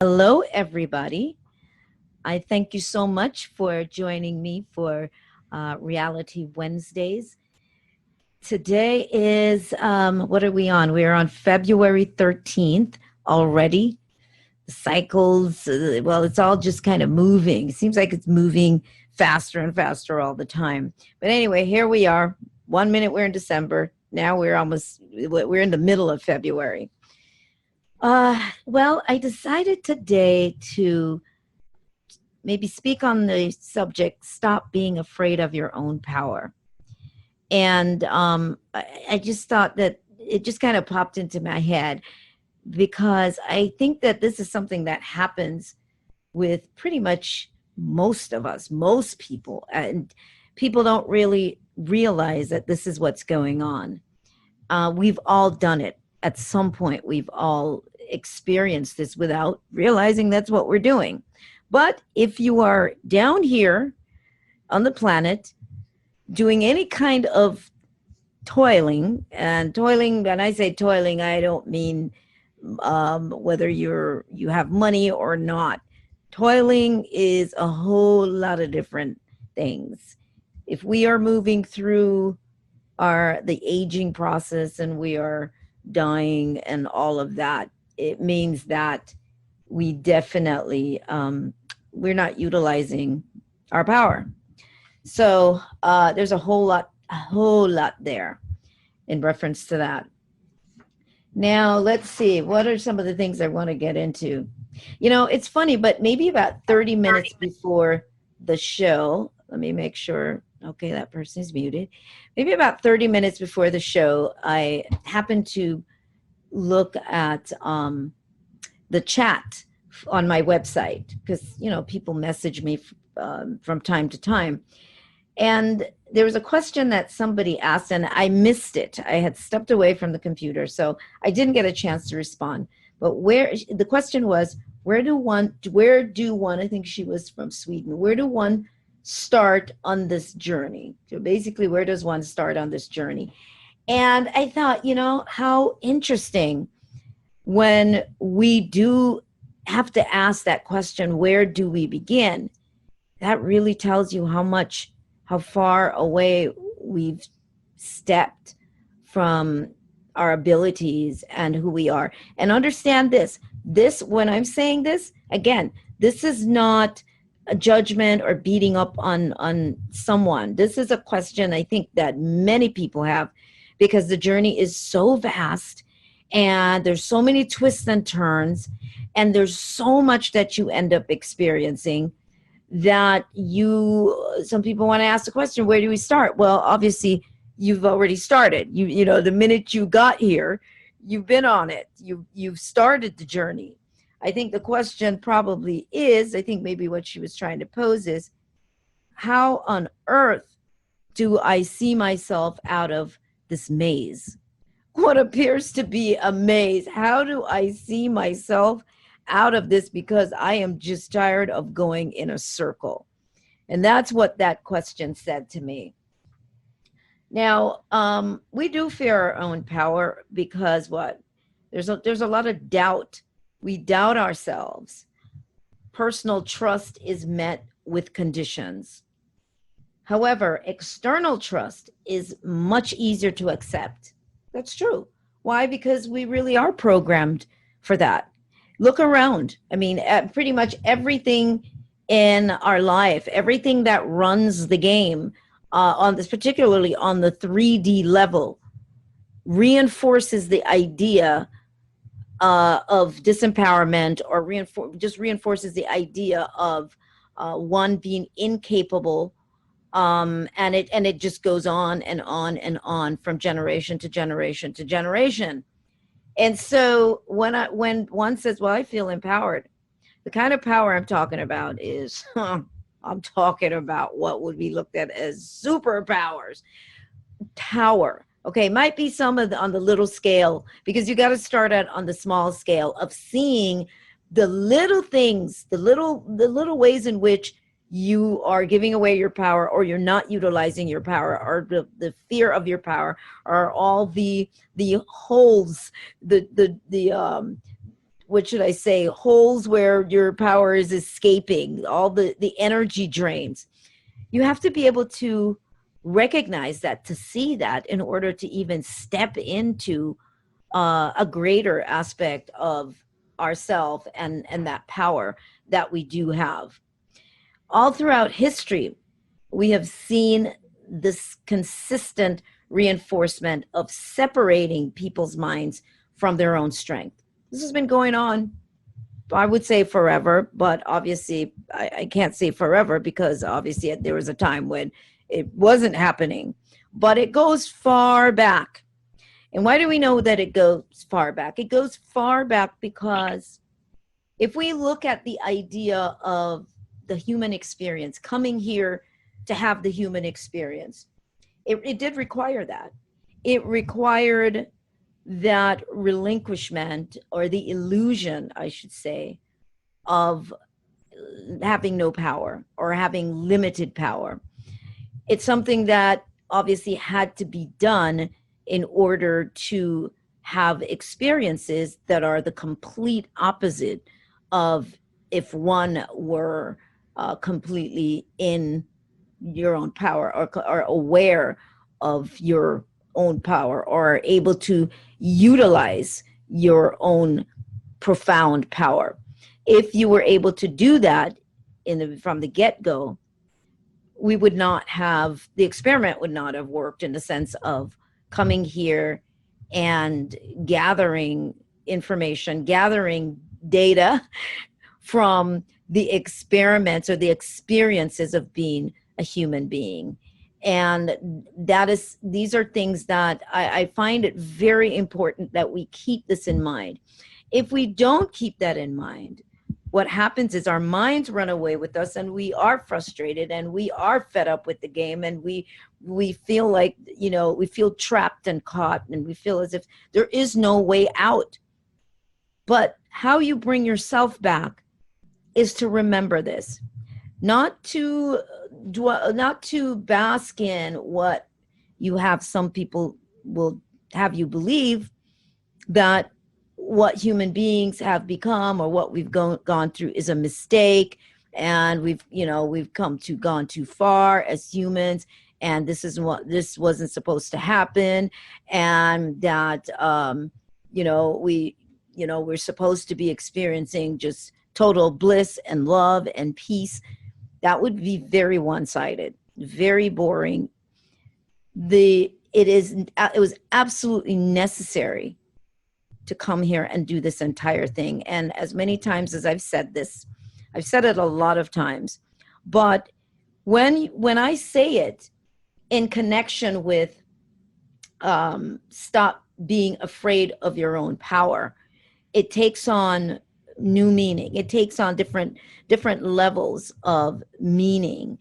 Hello, everybody. I thank you so much for joining me for Reality Wednesdays. Today is, what are we on? We are on February 13th already. The cycles, well, it's all just kind of moving. It seems like it's moving faster and faster all the time. But anyway, here we are. 1 minute we're in December. Now we're in the middle of February. Well, I decided today to maybe speak on the subject, stop being afraid of your own power. And I just thought that it just kind of popped into my head because I think that this is something that happens with pretty much most of us, most people. And people don't really realize that this is what's going on. We've all done it at some point. We've all experienced this without realizing that's what we're doing. But if you are down here on the planet doing any kind of toiling, and toiling, when I say toiling, I don't mean whether you have money or not. Toiling is a whole lot of different things. If we are moving through the aging process and we are dying and all of that, it means that we definitely we're not utilizing our power. So there's a whole lot there in reference to that. Now let's see, what are some of the things I want to get into? It's funny, but maybe about 30 minutes before the show, let me make sure. Okay, that person is muted. Maybe about 30 minutes before the show, I happened to look at the chat on my website because, people message me from time to time. And there was a question that somebody asked and I missed it. I had stepped away from the computer, so I didn't get a chance to respond. But the question was, where do one, I think she was from Sweden, where do one start on this journey? So basically, where does one start on this journey? And I thought, how interesting when we do have to ask that question, where do we begin? That really tells you how far away we've stepped from our abilities and who we are. And understand this, when I'm saying this, again, this is not a judgment or beating up on someone. This is a question I think that many people have because the journey is so vast and there's so many twists and turns and there's so much that you end up experiencing that some people want to ask the question, where do we start? Well, obviously you've already started. The minute you got here, you've been on it. You've started the journey. I think the question probably is, I think maybe what she was trying to pose is, how on earth do I see myself out of this maze? What appears to be a maze? How do I see myself out of this? Because I am just tired of going in a circle. And that's what that question said to me. Now, we do fear our own power because what? There's a lot of doubt. We doubt ourselves. Personal trust is met with conditions. However, external trust is much easier to accept. That's true. Why? Because we really are programmed for that. Look around. I mean, pretty much everything in our life, everything that runs the game particularly on the 3D level, reinforces the idea of disempowerment, or reinforces the idea of one being incapable, and it just goes on and on and on from generation to generation to generation. And so when one says, well, I feel empowered, the kind of power I'm talking about is, I'm talking about what would be looked at as superpowers. Tower. Okay, might be some on the little scale, because you got to start out on the small scale of seeing the little things, the little ways in which you are giving away your power, or you're not utilizing your power, or the fear of your power, or all the holes, the what should I say, holes where your power is escaping, all the energy drains. You have to be able to recognize that, to see that, in order to even step into a greater aspect of ourself and that power that we do have. All throughout history, we have seen this consistent reinforcement of separating people's minds from their own strength. This has been going on, I would say, forever, but obviously I can't say forever, because obviously there was a time when it wasn't happening, but it goes far back. And why do we know that it goes far back? It goes far back because if we look at the idea of the human experience, coming here to have the human experience, it did require that. It required that relinquishment, or the illusion, I should say, of having no power or having limited power. It's something that obviously had to be done in order to have experiences that are the complete opposite of if one were completely in your own power, or aware of your own power, or able to utilize your own profound power. If you were able to do that from the get-go, we would not have, the experiment would not have worked, in the sense of coming here and gathering information, gathering data from the experiments or the experiences of being a human being. And these are things that I find it very important that we keep this in mind. If we don't keep that in mind, what happens is our minds run away with us, and we are frustrated, and we are fed up with the game, and we feel like, we feel trapped and caught, and we feel as if there is no way out. But how you bring yourself back is to remember this, not to bask in what you have. Some people will have you believe that what human beings have become, or what we've gone through, is a mistake, and we've gone too far as humans, and this wasn't supposed to happen, and that we're supposed to be experiencing just total bliss and love and peace. That would be very one-sided, very boring. It was absolutely necessary to come here and do this entire thing. And as many times as I've said this, I've said it a lot of times, but when I say it in connection with stop being afraid of your own power, it takes on new meaning. It takes on different levels of meaning.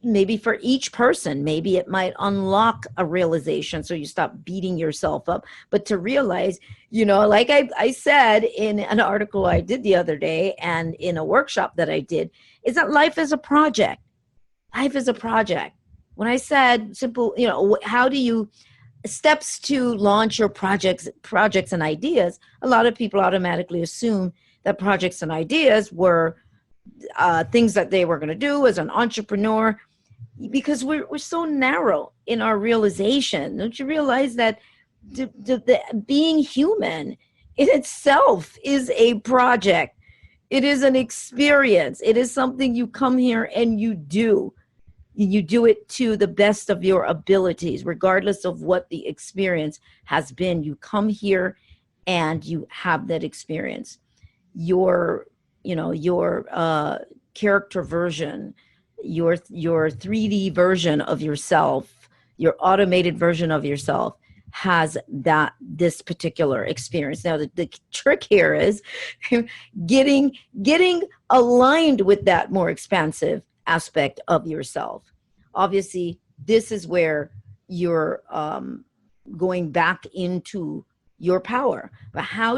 Maybe for each person, maybe it might unlock a realization, so you stop beating yourself up. But to realize, like I said in an article I did the other day, and in a workshop that I did, is that life is a project. Life is a project. When I said simple, how do you steps to launch your projects and ideas, a lot of people automatically assume that projects and ideas were things that they were going to do as an entrepreneur, because we're so narrow in our realization. Don't you realize that the being human in itself is a project? It is an experience. It is something you come here and you do. You do it to the best of your abilities, regardless of what the experience has been. You come here and you have that experience. Your character version, your 3D version of yourself, your automated version of yourself has this particular experience. Now, the trick here is getting aligned with that more expansive aspect of yourself. Obviously, this is where you're going back into your power. But how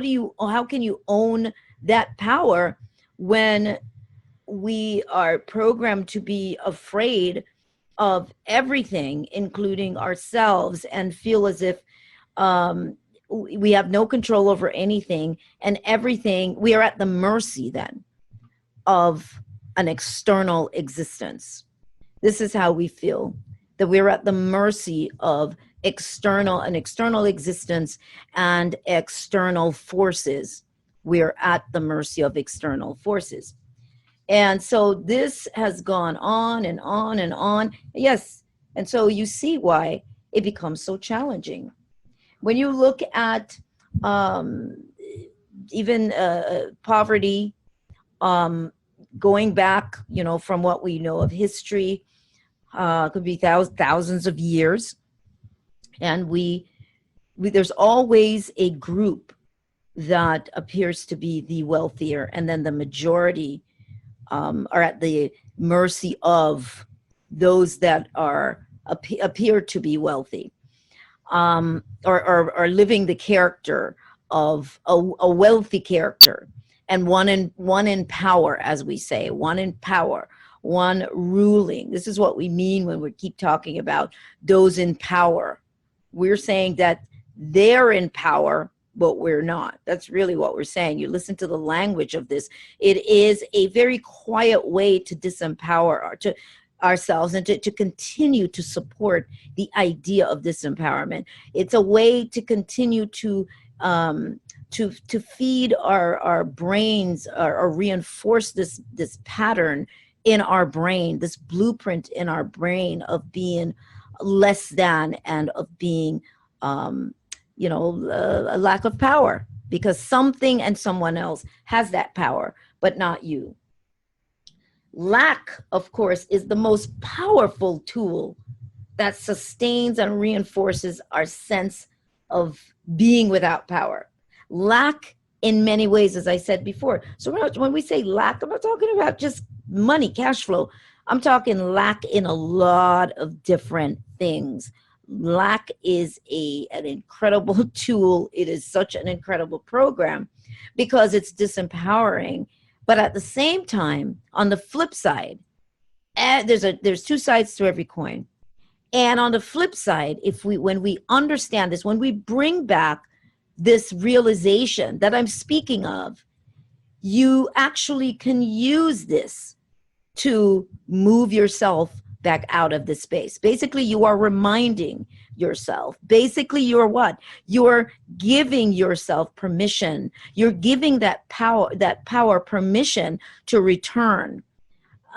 can you own that power when we are programmed to be afraid of everything, including ourselves, and feel as if we have no control over anything, and everything, we are at the mercy then of an external existence. This is how we feel, that we're at the mercy of an external existence and external forces. We're at the mercy of external forces. And so this has gone on and on and on. Yes. And so you see why it becomes so challenging. When you look at even poverty, going back, from what we know of history, could be thousands of years. And we there's always a group that appears to be the wealthier, and then the majority are at the mercy of those that appear to be wealthy, or living the character of a wealthy character, and one in power, as we say, one in power, one ruling. This is what we mean when we keep talking about those in power. We're saying that they're in power, but we're not. That's really what we're saying. You listen to the language of this. It is a very quiet way to disempower ourselves and to continue to support the idea of disempowerment. It's a way to continue to feed our brains, or reinforce this pattern in our brain, this blueprint in our brain of being less than, and of being a lack of power, because something and someone else has that power, but not you. Lack, of course, is the most powerful tool that sustains and reinforces our sense of being without power. Lack, in many ways, as I said before. So when we say lack, I'm not talking about just money, cash flow. I'm talking lack in a lot of different things. Lack is an incredible tool. It is such an incredible program because it's disempowering. But at the same time, on the flip side, there's two sides to every coin. And on the flip side, when we understand this, when we bring back this realization that I'm speaking of, you actually can use this to move yourself back out of this space. Basically, you are reminding yourself. Basically, you're what? You're giving yourself permission. You're giving that power permission to return.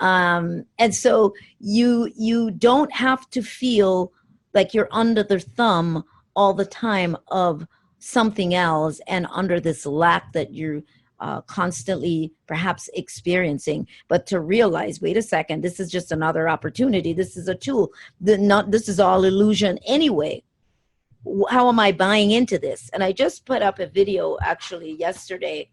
And so you don't have to feel like you're under the thumb all the time of something else, and under this lack that you're constantly perhaps experiencing, but to realize, wait a second, this is just another opportunity. This is a tool. This is all illusion anyway. How am I buying into this? And I just put up a video actually yesterday.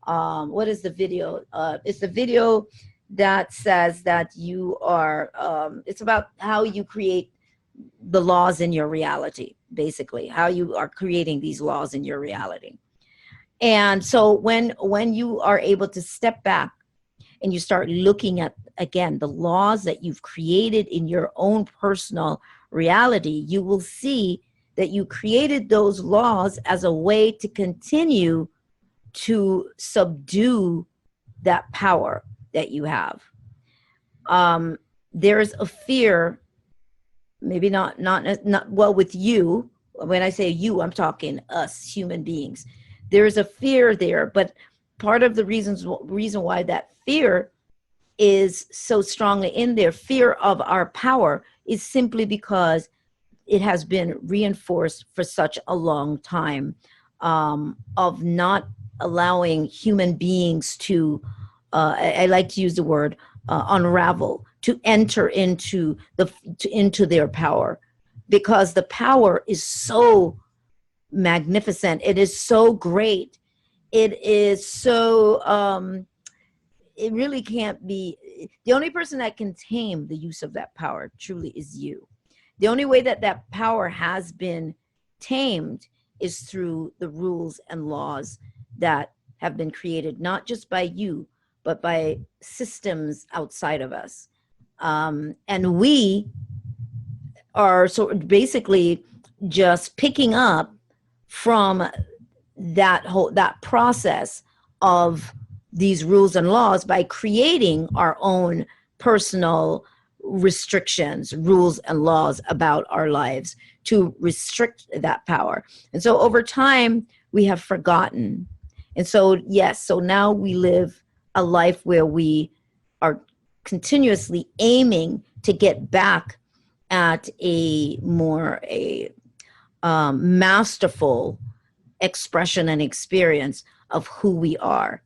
What is the video? It's the video that says that you are, it's about how you create the laws in your reality, basically, how you are creating these laws in your reality. And so when you are able to step back and you start looking at, again, the laws that you've created in your own personal reality, you will see that you created those laws as a way to continue to subdue that power that you have. There's a fear, maybe not well with you. When I say you, I'm talking us human beings. There is a fear there, but part of the reason why that fear is so strongly in there, fear of our power, is simply because it has been reinforced for such a long time, of not allowing human beings to, I like to use the word unravel, to enter into their power, because the power is so magnificent. It is so great. It is so, it really can't be, the only person that can tame the use of that power truly is you. The only way that power has been tamed is through the rules and laws that have been created, not just by you, but by systems outside of us. And we are sort of basically just picking up from that process of these rules and laws by creating our own personal restrictions, rules and laws about our lives to restrict that power. And so over time, we have forgotten. And so, yes, so now we live a life where we are continuously aiming to get back at a more masterful expression and experience of who we are.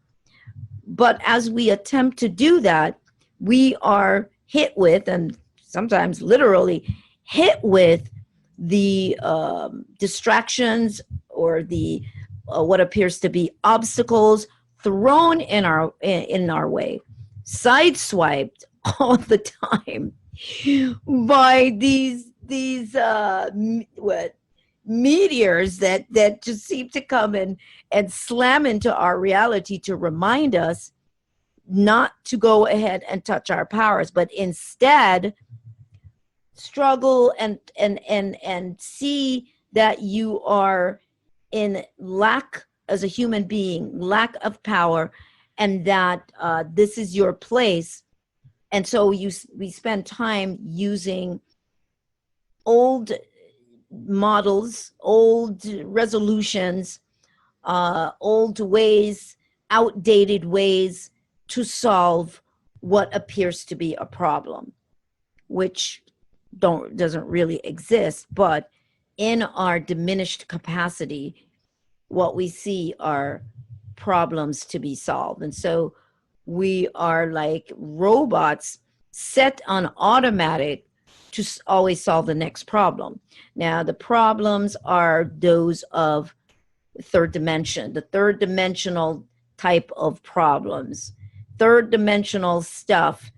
But as we attempt to do that, we are hit with, and sometimes literally hit with, the distractions or the what appears to be obstacles thrown in our way, sideswiped all the time by these meteors that just seem to come and slam into our reality to remind us not to go ahead and touch our powers, but instead struggle and see that you are in lack as a human being, lack of power, and that this is your place. And so we spend time using old models, old resolutions, old ways, outdated ways to solve what appears to be a problem, which doesn't really exist. But in our diminished capacity, what we see are problems to be solved. And so we are like robots set on automatic to always solve the next problem. Now, the problems are those of third dimension, the third dimensional type of problems, third dimensional stuff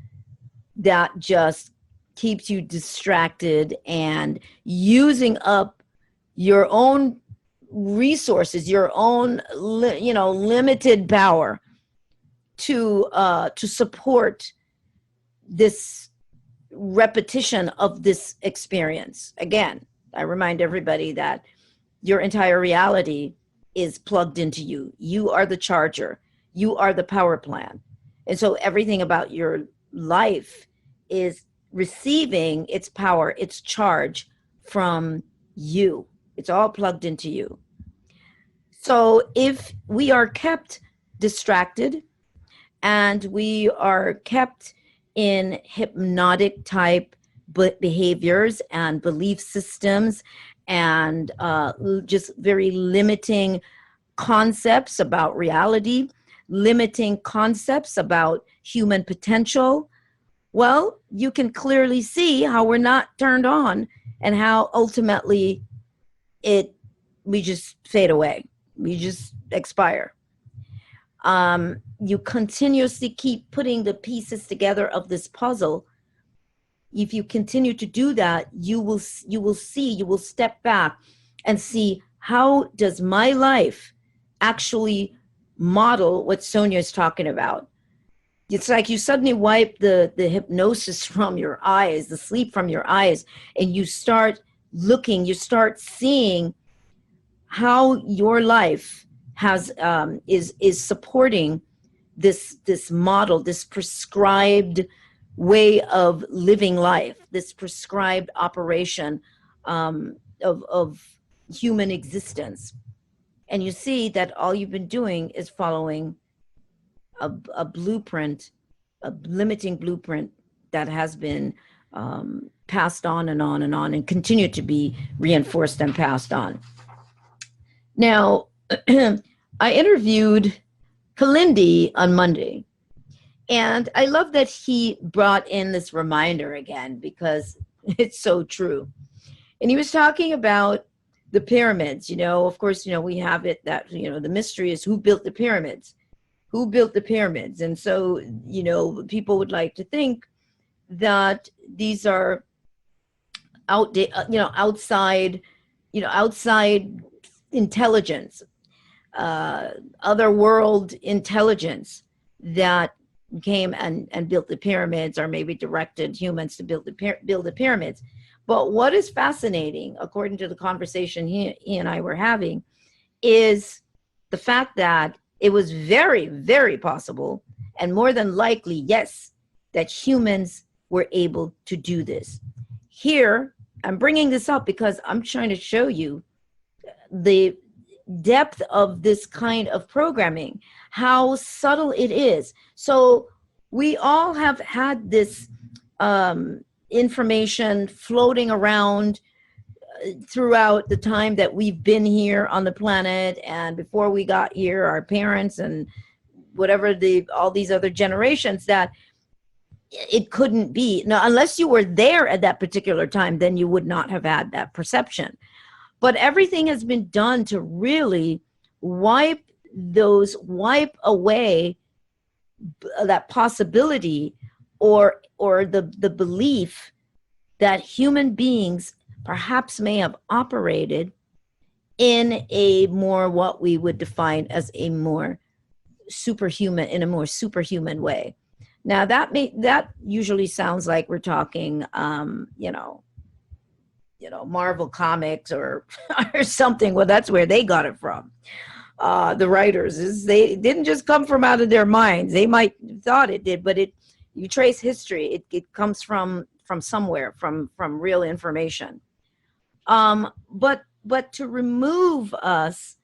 that just keeps you distracted and using up your own resources, your own limited power to support this repetition of this experience. Again, I remind everybody that your entire reality is plugged into you. You are the charger. You are the power plant. And so everything about your life is receiving its power, its charge from you. It's all plugged into you. So if we are kept distracted and we are kept in hypnotic type behaviors and belief systems and just very limiting concepts about reality, limiting concepts about human potential, well, you can clearly see how we're not turned on and how ultimately we just fade away. We just expire. You continuously keep putting the pieces together of this puzzle. If you continue to do that, you will step back and see, how does my life actually model what Sonia is talking about? It's like you suddenly wipe the hypnosis from your eyes, the sleep from your eyes, and you start looking, you start seeing how your life is supporting this model, this prescribed way of living life, this prescribed operation of human existence. And you see that all you've been doing is following a blueprint, a limiting blueprint that has been passed on and on and on and continue to be reinforced and passed on. Now, I interviewed Kalindi on Monday, and I love that he brought in this reminder again, because it's so true. And he was talking about the pyramids. Of course, we have it that, the mystery is who built the pyramids. Who built the pyramids? And so, people would like to think that these are outside intelligence, other world intelligence that came and built the pyramids, or maybe directed humans to build the pyramids. But what is fascinating, according to the conversation he and I were having, is the fact that it was very, very possible, and more than likely, yes, that humans were able to do this. Here, I'm bringing this up because I'm trying to show you the depth of this kind of programming, how subtle it is. So we all have had this information floating around throughout the time that we've been here on the planet, and before we got here, our parents and whatever all these other generations, that it couldn't be. Now, unless you were there at that particular time, then you would not have had that perception. But everything has been done to really wipe away that possibility, or the belief that human beings perhaps may have operated in a more, what we would define as a more superhuman way. Now that usually sounds like we're talking, Marvel Comics or something. Well, that's where they got it from. The writers, they didn't just come from out of their minds. They might have thought it did, but you trace history, it comes from somewhere, from real information. But to remove us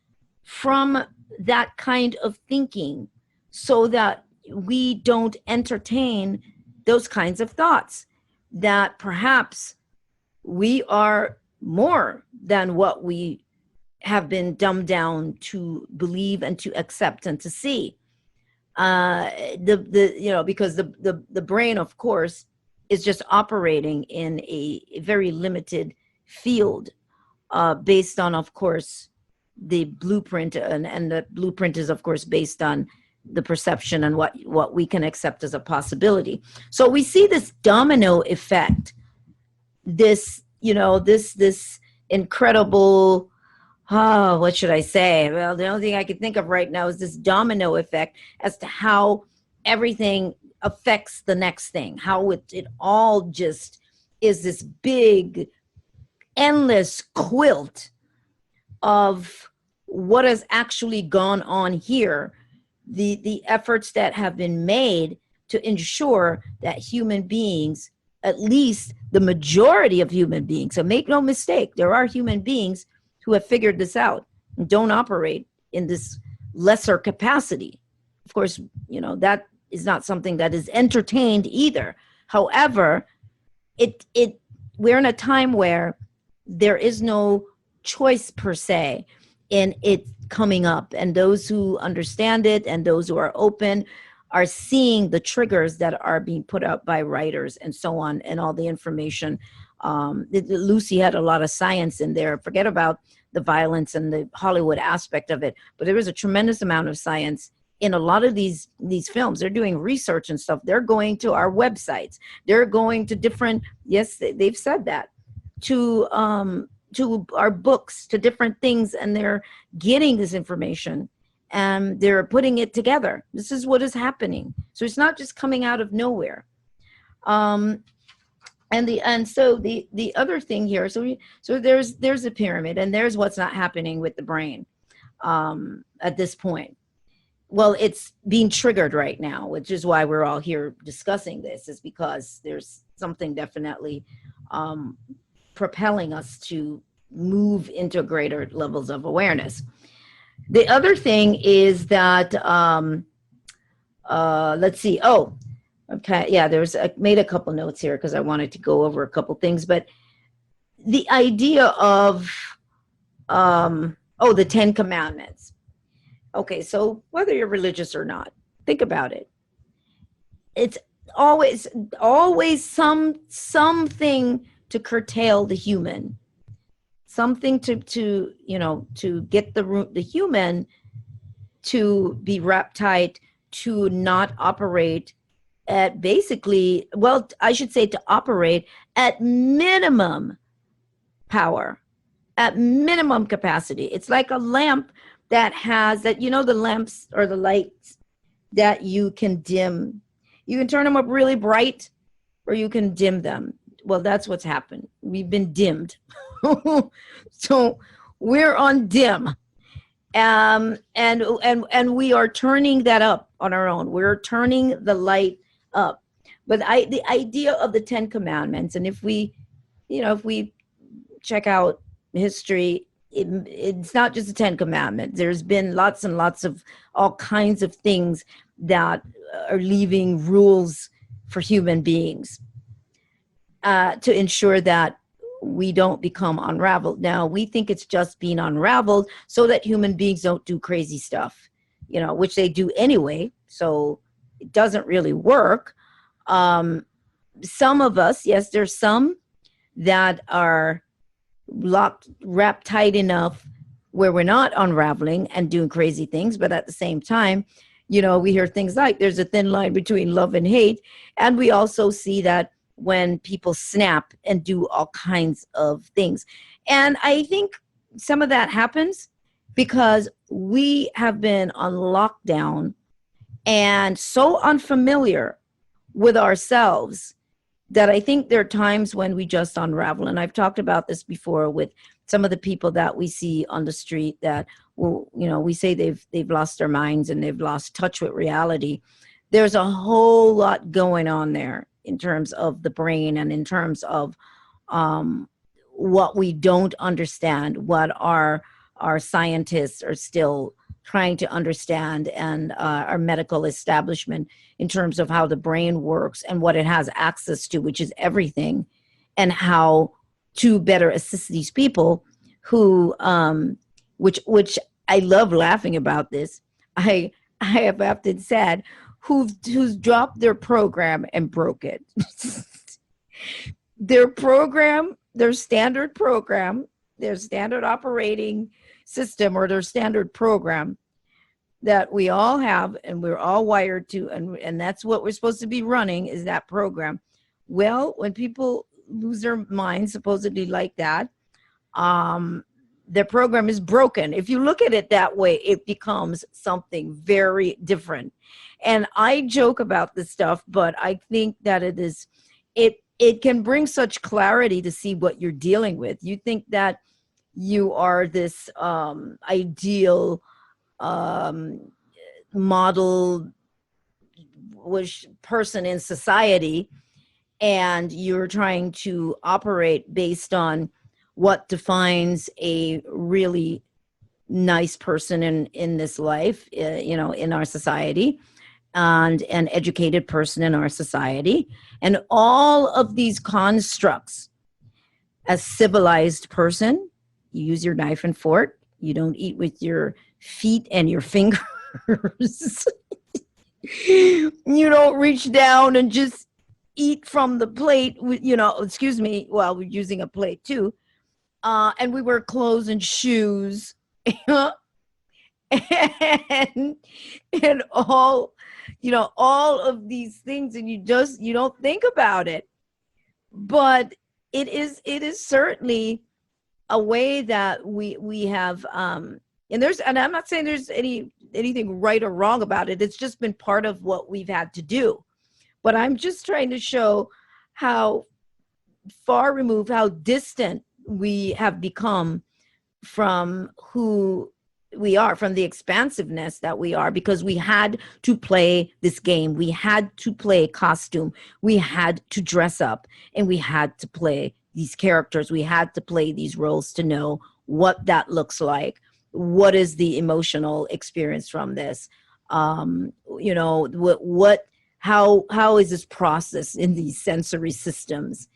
from that kind of thinking so that we don't entertain those kinds of thoughts, that perhaps we are more than what we have been dumbed down to believe and to accept and to see. Because the brain, of course, is just operating in a very limited field, based on, of course, the blueprint, and the blueprint is, of course, based on the perception and what we can accept as a possibility. So we see this domino effect, this incredible, what should I say? Well, the only thing I can think of right now is this domino effect as to how everything affects the next thing, how it all just is this big, endless quilt of what has actually gone on here, the efforts that have been made to ensure that human beings, at least the majority of human beings, so make no mistake, there are human beings who have figured this out and don't operate in this lesser capacity. Of course, that is not something that is entertained either. However, we're in a time where there is no choice per se in it coming up, and those who understand it and those who are open are seeing the triggers that are being put out by writers and so on, and all the information. Lucy had a lot of science in there. Forget about the violence and the Hollywood aspect of it, but there was a tremendous amount of science in a lot of these films. They're doing research and stuff. They're going to our websites. They're going to different, yes, they've said that, to our books, to different things, and they're getting this information and they're putting it together. This is what is happening. So it's not just coming out of nowhere. And so the other thing here, so there's a pyramid, and there's what's not happening with the brain at this point. Well, it's being triggered right now, which is why we're all here discussing this, is because there's something definitely propelling us to move into greater levels of awareness. The other thing is that, let's see. Oh, okay. Yeah, I made a couple notes here because I wanted to go over a couple things, but the idea of, the 10 Commandments. Okay, so whether you're religious or not, think about it. It's always something to curtail the human, something to get the human to be wrapped tight, to not operate at basically, well, I should say to operate at minimum power, at minimum capacity. It's like a lamp that has the lamps or the lights that you can dim. You can turn them up really bright or you can dim them. Well, that's what's happened. We've been dimmed. So we're on dim. And we are turning that up on our own. We're turning the light up. But the idea of the Ten Commandments, and if we check out history, it's not just the Ten Commandments. There's been lots and lots of all kinds of things that are leaving rules for human beings to ensure that we don't become unraveled. Now, we think it's just being unraveled so that human beings don't do crazy stuff, which they do anyway. So it doesn't really work. Some of us, yes, there's some that are wrapped tight enough where we're not unraveling and doing crazy things. But at the same time, we hear things like there's a thin line between love and hate. And we also see that when people snap and do all kinds of things. And I think some of that happens because we have been on lockdown and so unfamiliar with ourselves that I think there are times when we just unravel. And I've talked about this before with some of the people that we see on the street that, we say they've lost their minds and they've lost touch with reality. There's a whole lot going on there in terms of the brain and in terms of what we don't understand, what our scientists are still trying to understand, and our medical establishment in terms of how the brain works and what it has access to, which is everything, and how to better assist these people who, which I love laughing about this. I have often said, who's dropped their program and broke it. Their program, their standard program, their standard operating system, or their standard program that we all have and we're all wired to, and that's what we're supposed to be running, is that program. Well, when people lose their minds supposedly like that, their program is broken. If you look at it that way, it becomes something very different. And I joke about this stuff, but I think that it can bring such clarity to see what you're dealing with. You think that you are this ideal model person in society, and you're trying to operate based on what defines a really nice person in this life, in our society, and an educated person in our society. And all of these constructs, as civilized person, you use your knife and fork. You don't eat with your feet and your fingers. You don't reach down and just eat from the plate, while we're using a plate too. And we wear clothes and shoes and all, all of these things, and you don't think about it. But it is certainly a way that we have, and I'm not saying there's anything right or wrong about it. It's just been part of what we've had to do. But I'm just trying to show how far removed, how distant we have become from who we are, from the expansiveness that we are, because we had to play this game. We had to play costume. We had to dress up, and we had to play these characters. We had to play these roles to know what that looks like. What is the emotional experience from this? How is this processed in these sensory systems?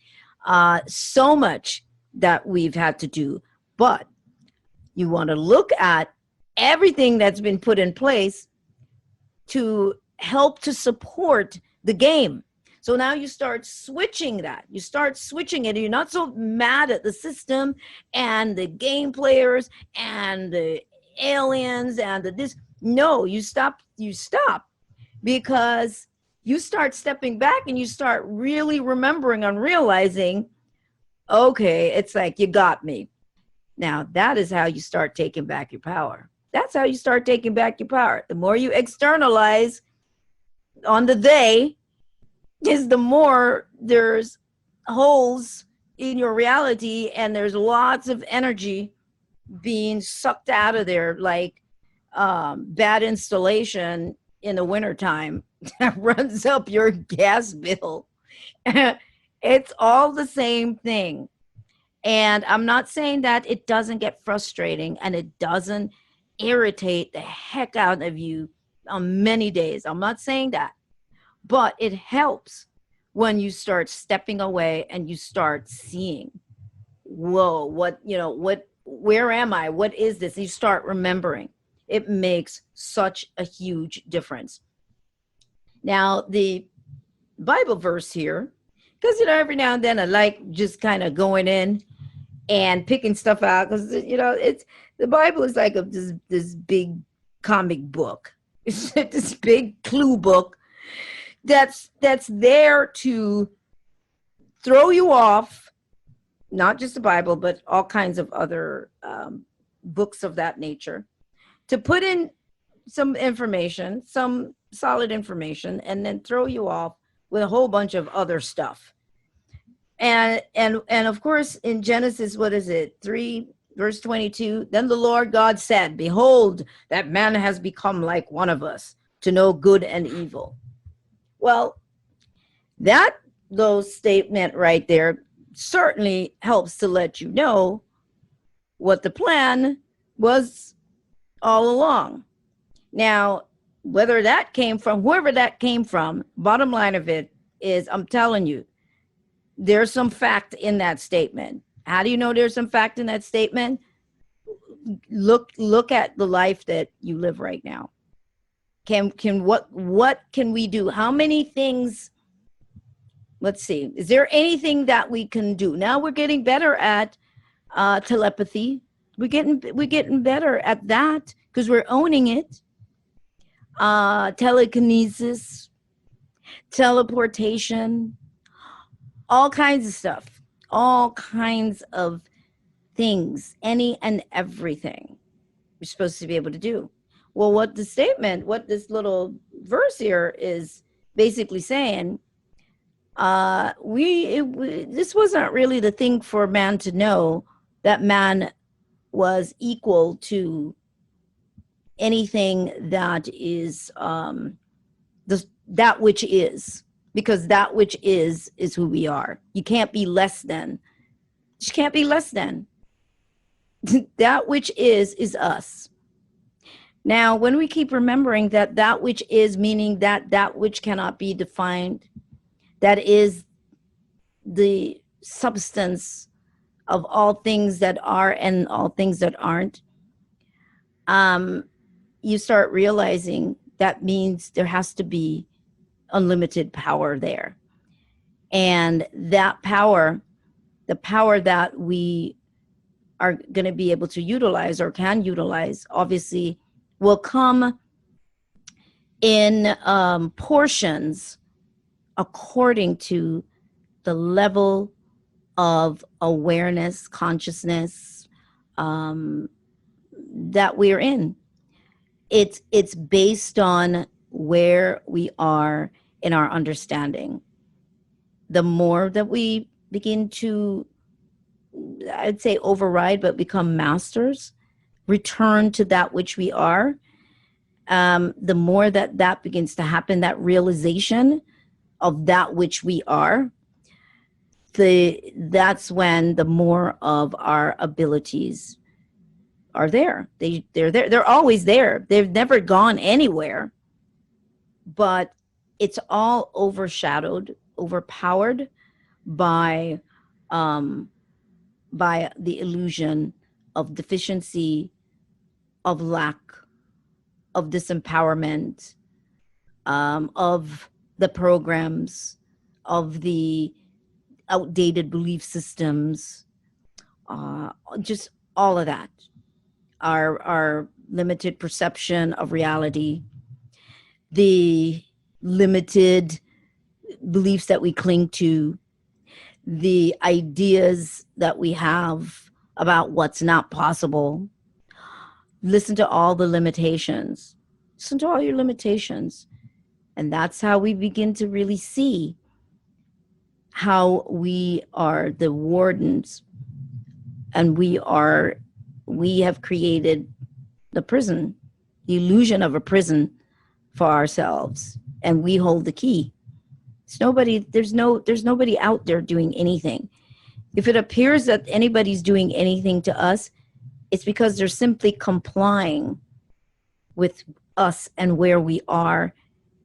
So much that we've had to do. But you want to look at everything that's been put in place to help to support the game. So now you start switching that. You start switching it, and you're not so mad at the system and the game players and the aliens and this. No, you stop, because you start stepping back and you start really remembering and realizing, okay, it's like, you got me. Now, that is how you start taking back your power. That's how you start taking back your power. The more you externalize on the they, is the more there's holes in your reality, and there's lots of energy being sucked out of there, like bad installation in the wintertime that runs up your gas bill. It's all the same thing. And I'm not saying that it doesn't get frustrating and it doesn't irritate the heck out of you on many days. I'm not saying that, but it helps when you start stepping away and you start seeing, whoa, where am I? What is this? And you start remembering. It makes such a huge difference. Now, the Bible verse here, because, every now and then I like just kind of going in and picking stuff out, because, it's the Bible is like this big comic book. It's this big clue book that's there to throw you off, not just the Bible, but all kinds of other books of that nature, to put in some information, some solid information, and then throw you off with a whole bunch of other stuff. And of course, in Genesis, what is it? 3 verse 22, then the Lord God said, behold, that man has become like one of us to know good and evil. Well, that little statement right there certainly helps to let you know what the plan was all along. Now, whoever that came from, bottom line of it is, I'm telling you, there's some fact in that statement. How do you know there's some fact in that statement? Look at the life that you live right now. What can we do? How many things? Let's see. Is there anything that we can do? Now we're getting better at telepathy. We're getting better at that because we're owning it. Telekinesis, teleportation, all kinds of stuff, all kinds of things, any and everything you're supposed to be able to do. Well, what this little verse here is basically saying, this wasn't really the thing for man to know, that man was equal to anything that is that which is, because that which is who we are. You can't be less than. You can't be less than. That which is us. Now, when we keep remembering that which is, meaning that which cannot be defined, that is the substance of all things that are and all things that aren't, you start realizing that means there has to be unlimited power there. And that power, the power that we are going to be able to utilize or can utilize, obviously will come in portions according to the level of awareness, consciousness that we're in. It's based on where we are in our understanding. The more that we begin to, I'd say, override, but become masters, return to that which we are, the more that begins to happen, that realization of that which we are, that's when the more of our abilities are there. They're there. They're always there. They've never gone anywhere. But it's all overpowered by the illusion of deficiency, of lack, of disempowerment, of the programs, of the outdated belief systems, just all of that. Our limited perception of reality, the limited beliefs that we cling to, the ideas that we have about what's not possible. Listen to all the limitations. Listen to all your limitations. And that's how we begin to really see how we are the wardens, and we have created the prison. the illusion of a prison for ourselves, and we hold the key. There's nobody out there doing anything. If it appears that anybody's doing anything to us, it's because they're simply complying with us and where we are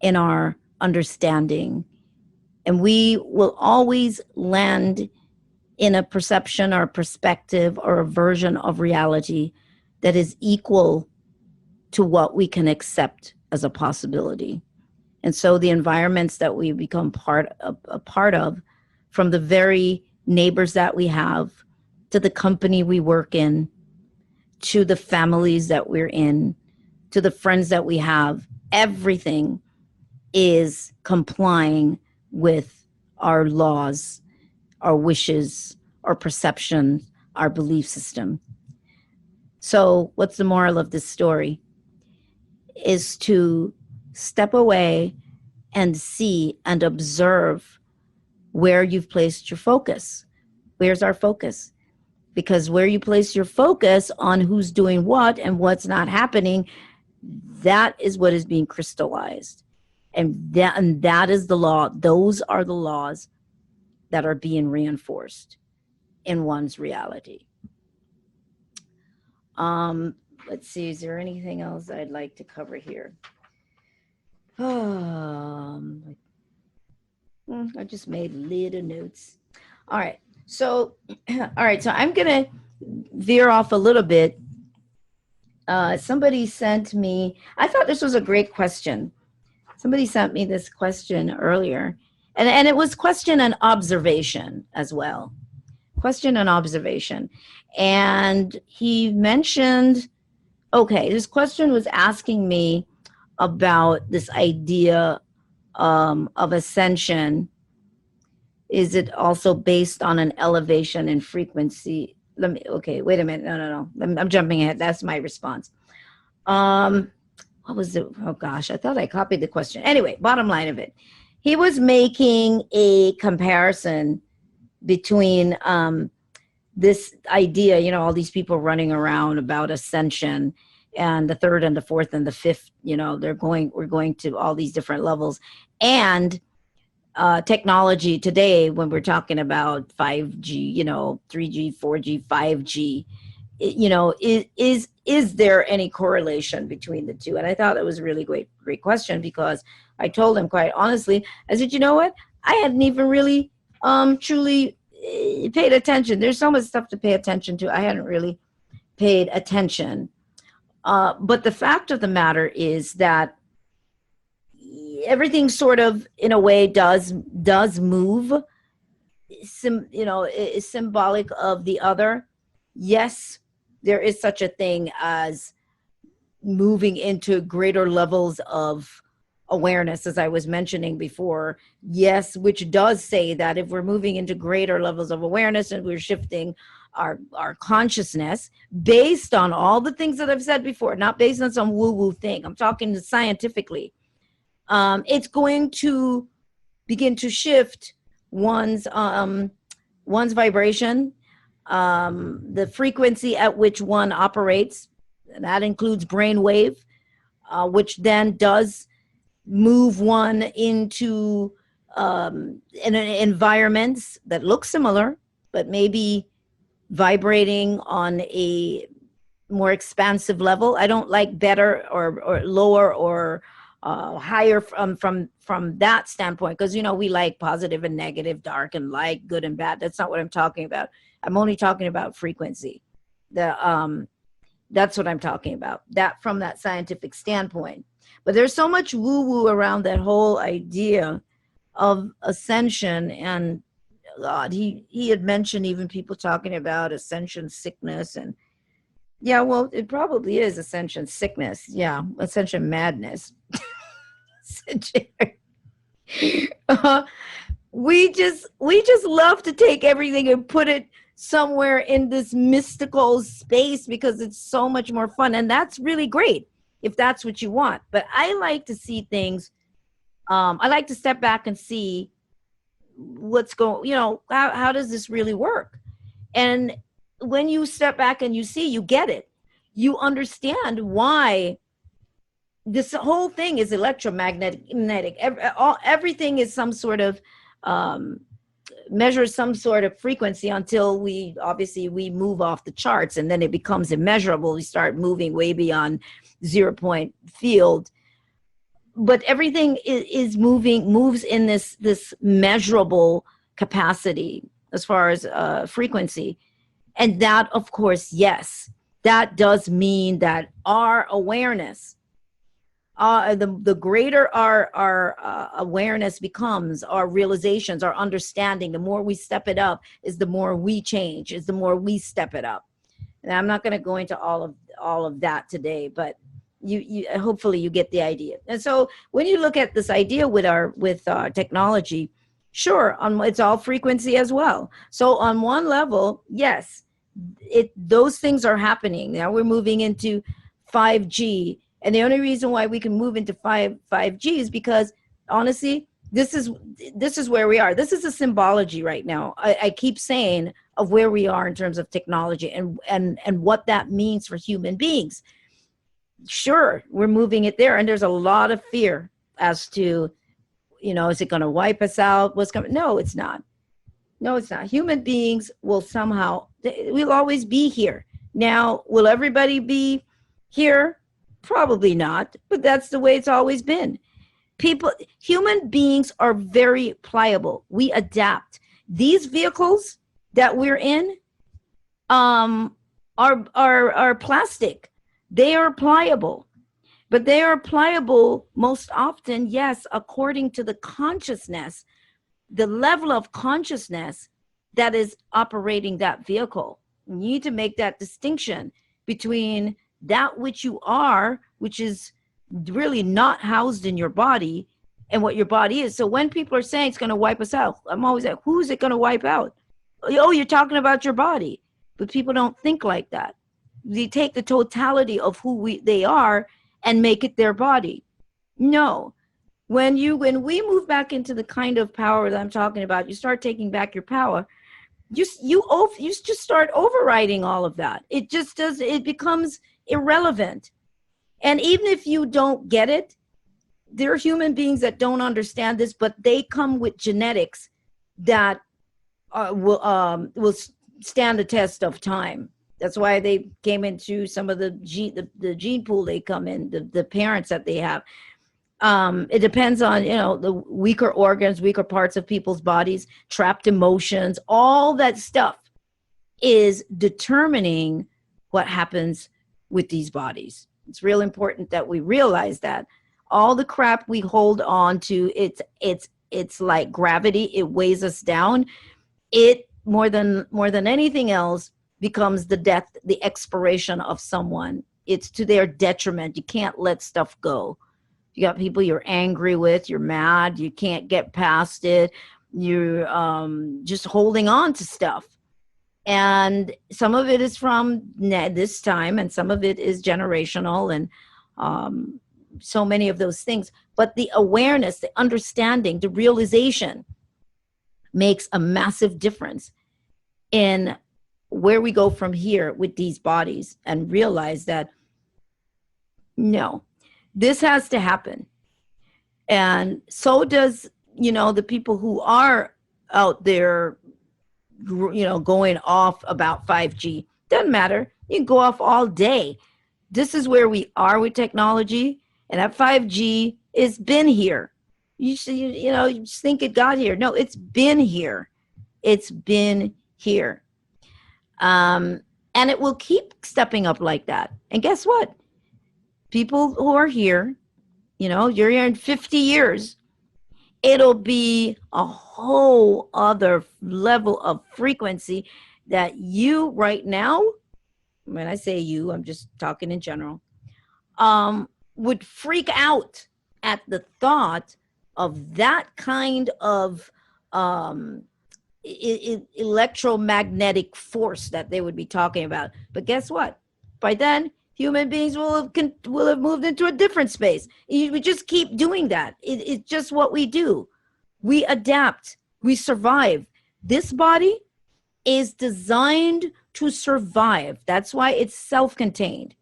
in our understanding. And we will always land in a perception or perspective or a version of reality that is equal to what we can accept as a possibility. And so the environments that we become a part of, from the very neighbors that we have, to the company we work in, to the families that we're in, to the friends that we have, everything is complying with our laws, our wishes, our perception, our belief system. So what's the moral of this story? Is to step away and see and observe where you've placed your focus. Where's our focus? Because where you place your focus on who's doing what and what's not happening, that is what is being crystallized. And that is the law. Those are the laws that are being reinforced in one's reality. Let's see, is there anything else I'd like to cover here? I just made little notes. All right, so I'm gonna veer off a little bit. Somebody sent me, I thought this was a great question. Somebody sent me this question earlier, and it was question and observation as well. Question and observation. And he mentioned, okay, this question was asking me about this idea of ascension. Is it also based on an elevation in frequency? Okay, wait a minute. No. I'm jumping ahead. That's my response. What was it? Oh gosh, I thought I copied the question. Anyway, bottom line of it, he was making a comparison between this idea, all these people running around about ascension, and the third and the fourth and the fifth, we're going to all these different levels, and technology today, when we're talking about 5G, 3G, 4G, 5G, is there any correlation between the two? And I thought it was a really great question, because I told him quite honestly, I said, you know what? I hadn't even really truly paid attention. There's so much stuff to pay attention to. I hadn't really paid attention. But the fact of the matter is that everything sort of, in a way, does move. Is symbolic of the other. Yes, there is such a thing as moving into greater levels of awareness, as I was mentioning before. Yes, which does say that if we're moving into greater levels of awareness and we're shifting our consciousness based on all the things that I've said before, not based on some woo-woo thing. I'm talking scientifically. It's going to begin to shift one's vibration, the frequency at which one operates. And that includes brainwave, which then does move one into environments that look similar, but maybe vibrating on a more expansive level. I don't like better or lower or higher from that standpoint, because we like positive and negative, dark and light, good and bad. That's not what I'm talking about. I'm only talking about frequency. That's what I'm talking about, that from that scientific standpoint. But there's so much woo-woo around that whole idea of ascension. And God, he had mentioned even people talking about ascension sickness. And yeah, well, it probably is ascension sickness. Yeah, ascension madness. We just love to take everything and put it somewhere in this mystical space, because it's so much more fun. And that's really great if that's what you want. But I like to see things. I like to step back and see what's going, how does this really work? And when you step back and you see, you get it. You understand why this whole thing is electromagnetic. Everything is some sort of um, measures some sort of frequency until we obviously we move off the charts, and then it becomes immeasurable. We start moving way beyond 0 point field, but everything is moves in this measurable capacity as far as frequency. And that, of course, yes, that does mean that our awareness, the greater our awareness becomes, our realizations, our understanding, the more we step it up, is the more we change, is the more we step it up. And I'm not going to go into all of that today, but you hopefully you get the idea. And so when you look at this idea with our technology, sure, it's all frequency as well. So on one level, yes, those things are happening. Now we're moving into 5G. And the only reason why we can move into 5G is because, honestly, this is where we are. This is a symbology right now. I keep saying of where we are in terms of technology and what that means for human beings. Sure, we're moving it there, and there's a lot of fear as to, is it going to wipe us out? What's coming? No, it's not. No, it's not. Human beings will somehow, we'll always be here. Now, will everybody be here? Probably not, but that's the way it's always been. Human beings are very pliable. We adapt. These vehicles that we're in are plastic. They are pliable, but they are pliable most often, yes, according to the consciousness, the level of consciousness that is operating that vehicle. You need to make that distinction between that which you are, which is really not housed in your body, and what your body is. So when people are saying it's going to wipe us out, I'm always like, who's it going to wipe out? Oh, you're talking about your body. But people don't think like that. They take the totality of who they are and make it their body. No. When we move back into the kind of power that I'm talking about, you start taking back your power. You just start overriding all of that. It becomes irrelevant. And even if you don't get it, there are human beings that don't understand this, but they come with genetics that will stand the test of time. That's why they came into some of the gene pool they come in, the parents that they have. It depends on, the weaker organs, weaker parts of people's bodies, trapped emotions, all that stuff is determining what happens with these bodies. It's real important that we realize that all the crap we hold on to, it's like gravity. It weighs us down. It more than anything else becomes the death, the expiration of someone. It's to their detriment. You can't let stuff go. You got people you're angry with, you're mad, you can't get past it. You're just holding on to stuff. And some of it is from this time, and some of it is generational, and so many of those things. But the awareness, the understanding, the realization makes a massive difference in where we go from here with these bodies, and realize that, no, this has to happen. And so does, the people who are out there, going off about 5G. Doesn't matter. You can go off all day. This is where we are with technology, and that 5G has been here. You just think it got here. No, it's been here. It's been here. And it will keep stepping up like that. And guess what? People who are here, you're here in 50 years, it'll be a whole other level of frequency that you right now, when I say you, I'm just talking in general, would freak out at the thought of that kind of electromagnetic force that they would be talking about. But guess what? By then, human beings will have moved into a different space. We just keep doing that. It's just what we do. We adapt. We survive. This body is designed to survive. That's why it's self-contained.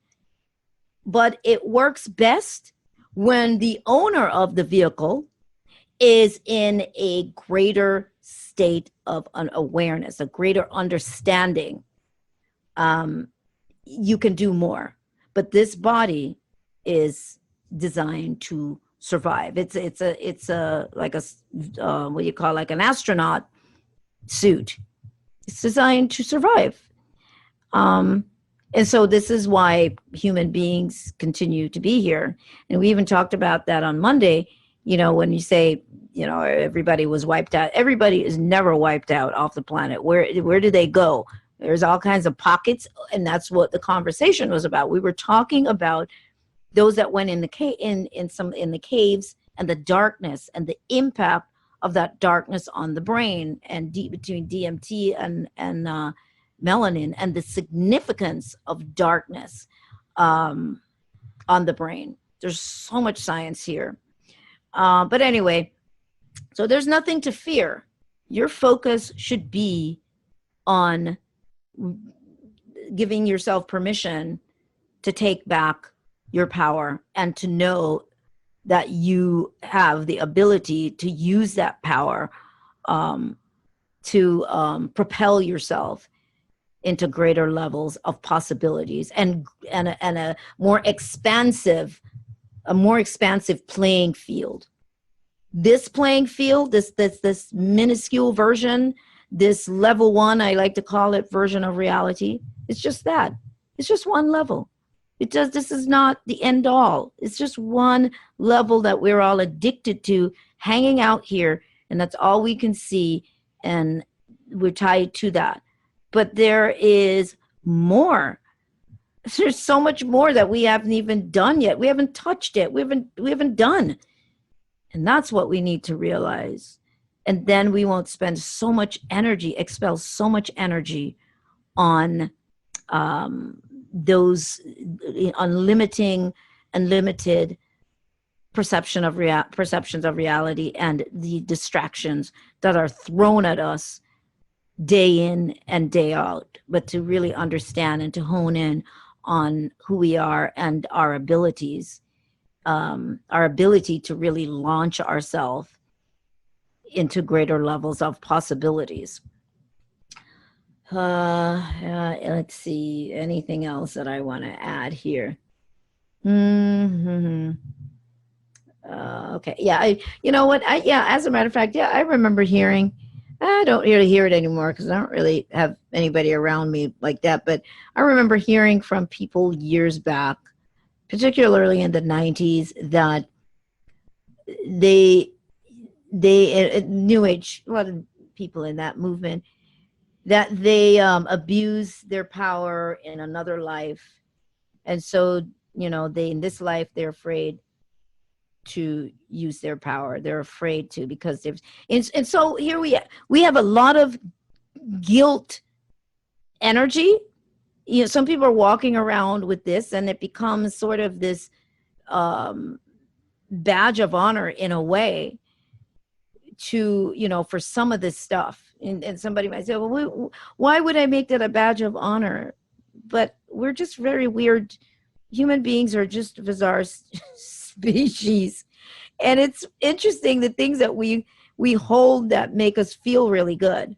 But it works best when the owner of the vehicle is in a greater state of an awareness, a greater understanding, you can do more. But this body is designed to survive. It's a like a what do you call, like an astronaut suit. It's designed to survive. And so this is why human beings continue to be here. And we even talked about that on Monday. You know, when you say, you know, everybody was wiped out, everybody is never wiped out off the planet. Where do they go? There's all kinds of pockets, and that's what the conversation was about. We were talking about those that went in the in the caves, and the darkness and the impact of that darkness on the brain, and between DMT and melanin, and the significance of darkness on the brain. There's so much science here. But anyway, so there's nothing to fear. Your focus should be on giving yourself permission to take back your power, and to know that you have the ability to use that power to propel yourself into greater levels of possibilities, and a more expansive playing field. This playing field, this minuscule version, this level one, I like to call it, version of reality, it's just that. It's just one level. This is not the end all. It's just one level that we're all addicted to, hanging out here, and that's all we can see, and we're tied to that. But there is more. There's so much more that we haven't even done yet. We haven't touched it. We haven't done. And that's what we need to realize. And then we won't spend so much energy, expel so much energy on those unlimited perceptions of reality, and the distractions that are thrown at us day in and day out. But to really understand and to hone in on who we are and our abilities, our ability to really launch ourselves into greater levels of possibilities. Let's see, anything else that I want to add here? Okay, yeah, you know what? As a matter of fact, I remember hearing. I don't really hear it anymore because I don't really have anybody around me like that. But I remember hearing from people years back, particularly in the 90s, that they New Age, a lot of people in that movement, that they abuse their power in another life. And so, you know, in this life, they're afraid to use their power. They're afraid to, because and so here we have a lot of guilt energy. You know, some people are walking around with this, and it becomes sort of this badge of honor in a way to, you know, for some of this stuff. And somebody might say, well, why would I make that a badge of honor? But we're just very weird. Human beings are just bizarre species. And it's interesting, the things that we hold that make us feel really good.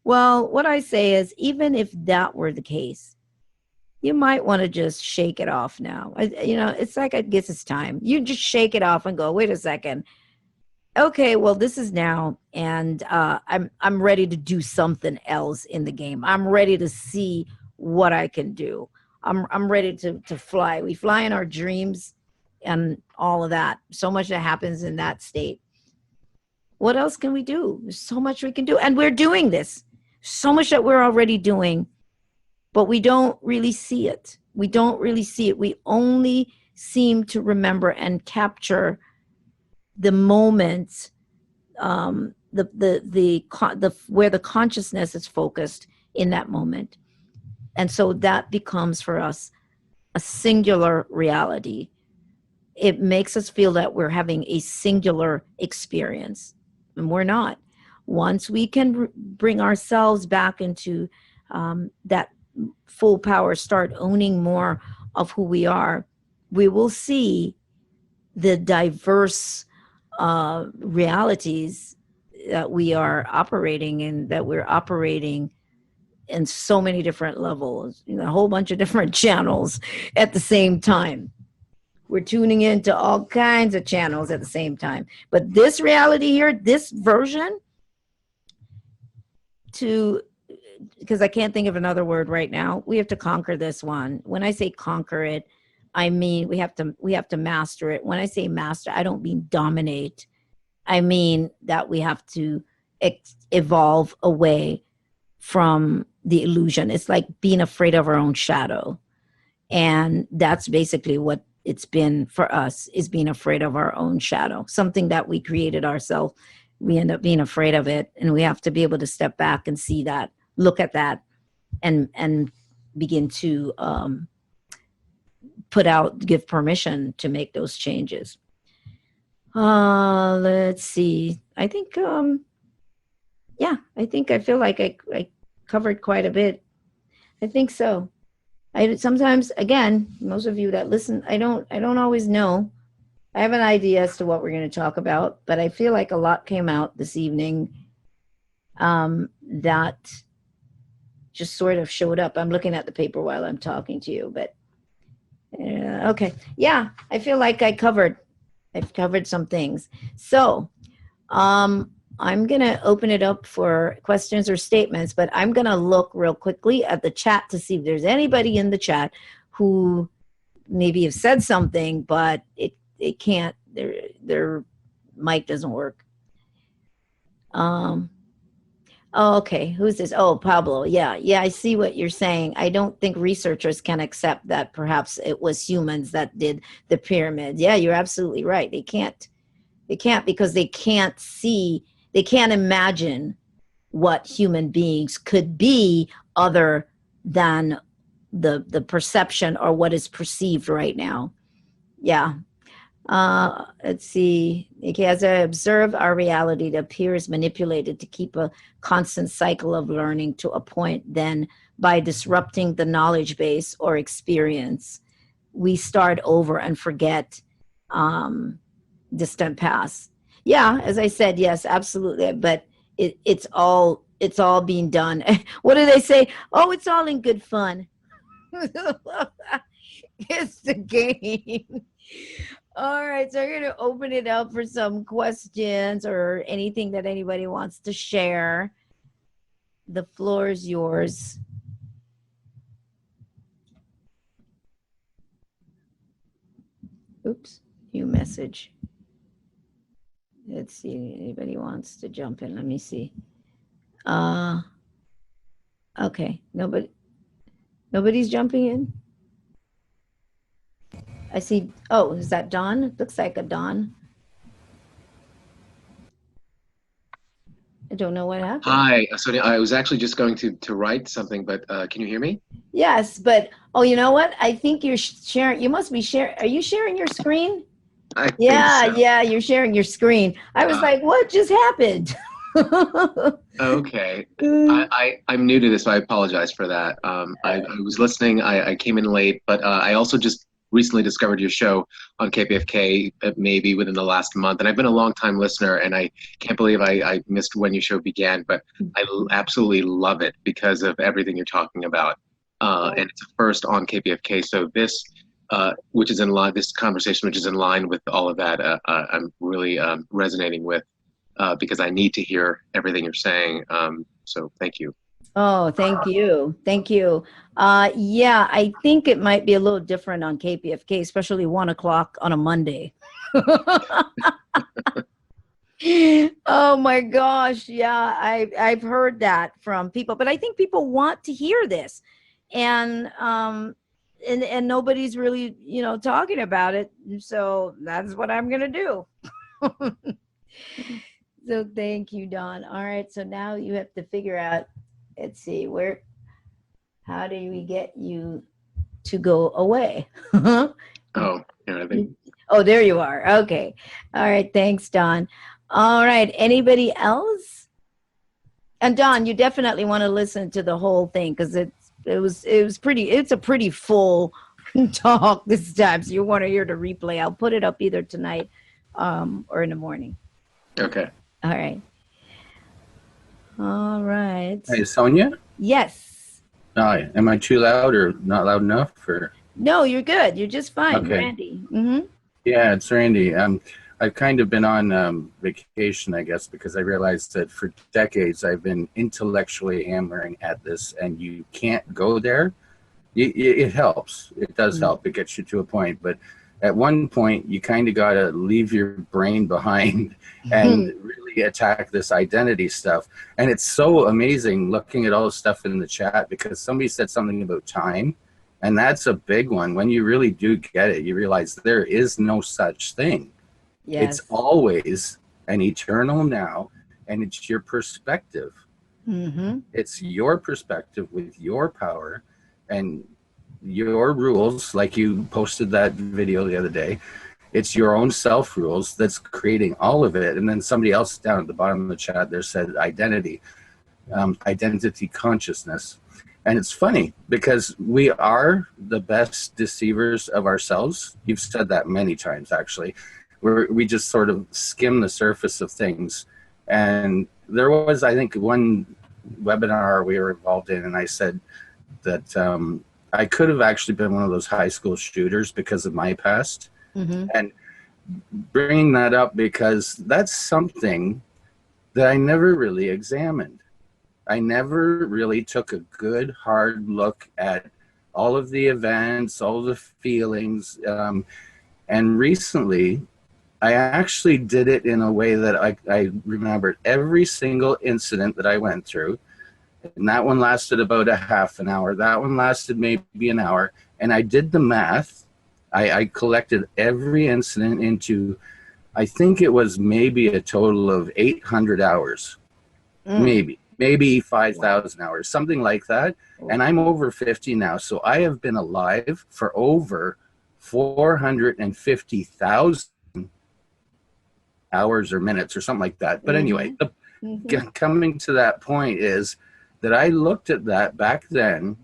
Well, what I say is, even if that were the case, you might want to just shake it off now. You know, it's like, I guess it's time. You just shake it off and go, wait a second. Okay, well, this is now, and I'm ready to do something else in the game. I'm ready to see what I can do. I'm ready to fly. We fly in our dreams and all of that. So much that happens in that state. What else can we do? There's so much we can do, and we're doing this. So much that we're already doing, but we don't really see it. We don't really see it. We only seem to remember and capture the moments, where the consciousness is focused in that moment. And so that becomes for us a singular reality. It makes us feel that we're having a singular experience, and we're not. Once we can bring ourselves back into that full power, start owning more of who we are, we will see the diverse realities that we are operating in, that we're operating in so many different levels, a whole bunch of different channels at the same time. We're tuning into all kinds of channels at the same time. But this reality here, this version, because I can't think of another word right now, we have to conquer this one. When I say conquer it, I mean we have to master it. When I say master, I don't mean dominate. I mean that we have to evolve away from the illusion. It's like being afraid of our own shadow. And that's basically what it's been for us, is being afraid of our own shadow, something that we created ourselves. We end up being afraid of it, and we have to be able to step back and see that, look at that, and begin to give permission to make those changes. Let's see. I think, I feel like I covered quite a bit. I think so. Sometimes, again, most of you that listen, I don't always know. I have an idea as to what we're going to talk about, but I feel like a lot came out this evening that just sort of showed up. I'm looking at the paper while I'm talking to you, but okay. Yeah, I feel like I've covered some things. So I'm going to open it up for questions or statements, but I'm going to look real quickly at the chat to see if there's anybody in the chat who maybe have said something, but it can't, their mic doesn't work. Oh, okay. Who's this? Oh, Pablo. Yeah, I see what you're saying. I don't think researchers can accept that perhaps it was humans that did the pyramids. Yeah, you're absolutely right. They can't because they can't imagine what human beings could be other than the perception or what is perceived right now. Yeah. Let's see. As I observe our reality, it appears manipulated to keep a constant cycle of learning to a point. Then, by disrupting the knowledge base or experience, we start over and forget distant past. Yeah, as I said, yes, absolutely. But it's all being done. What do they say? Oh, it's all in good fun. It's the game. All right, so I'm going to open it up for some questions or anything that anybody wants to share. The floor is yours. Oops, new message. Let's see, anybody wants to jump in? Let me see. Okay, nobody's jumping in. I see. Oh, is that Dawn? Looks like a Dawn. I don't know what happened. Hi, Sonia. I was actually just going to write something, but can you hear me? Yes, but you know what? I think you're sharing. You must be sharing. Are you sharing your screen? I think so. Yeah, you're sharing your screen. I was like, what just happened? Okay. I'm new to this, so I apologize for that. I was listening. I came in late, but I also just recently discovered your show on KPFK maybe within the last month, and I've been a long time listener, and I can't believe I missed when your show began, but I absolutely love it because of everything you're talking about, and it's a first on KPFK. So this, which is in line, this conversation, which is in line with all of that, I'm really resonating with because I need to hear everything you're saying. So thank you. Oh, thank you. Thank you. Yeah, I think it might be a little different on KPFK, especially 1 o'clock on a Monday. Oh my gosh. Yeah, I've heard that from people, but I think people want to hear this. And nobody's really, talking about it. So that's what I'm going to do. So thank you, Dawn. All right. So now you have to figure out, let's see, how do we get you to go away? Oh, here I think. Oh, there you are. Okay. All right. Thanks, Dawn. All right. Anybody else? And Dawn, you definitely want to listen to the whole thing because it's a pretty full talk this time. So you want to hear the replay. I'll put it up either tonight or in the morning. Okay. All right. All right. Hey, Sonia? Yes. Hi. Am I too loud or not loud enough? Or No, you're good. You're just fine, Okay. Randy. Mm-hmm. Yeah, it's Randy. I've kind of been on vacation, I guess, because I realized that for decades I've been intellectually hammering at this, and you can't go there. It helps. It does help. It gets you to a point, but at one point you kind of got to leave your brain behind and really attack this identity stuff. And it's so amazing looking at all the stuff in the chat, because somebody said something about time, and that's a big one. When you really do get it, you realize there is no such thing. Yes. It's always an eternal now, and it's your perspective. Mm-hmm. It's your perspective with your power and your rules, like you posted that video the other day. It's your own self rules that's creating all of it. And then somebody else down at the bottom of the chat there said identity, identity consciousness. And it's funny because we are the best deceivers of ourselves. You've said that many times, actually. We just sort of skim the surface of things. And there was, I think, one webinar we were involved in, and I said that I could have actually been one of those high school shooters because of my past. Mm-hmm. And bringing that up because that's something that I never really examined. I never really took a good, hard look at all of the events, all the feelings. And recently, I actually did it in a way that I remembered every single incident that I went through. And that one lasted about a half an hour. That one lasted maybe an hour. And I did the math. I collected every incident into, I think it was maybe a total of 800 hours. Maybe 5,000 hours, something like that. And I'm over 50 now. So I have been alive for over 450,000 hours or minutes or something like that. But anyway, coming to that point is that I looked at that back then,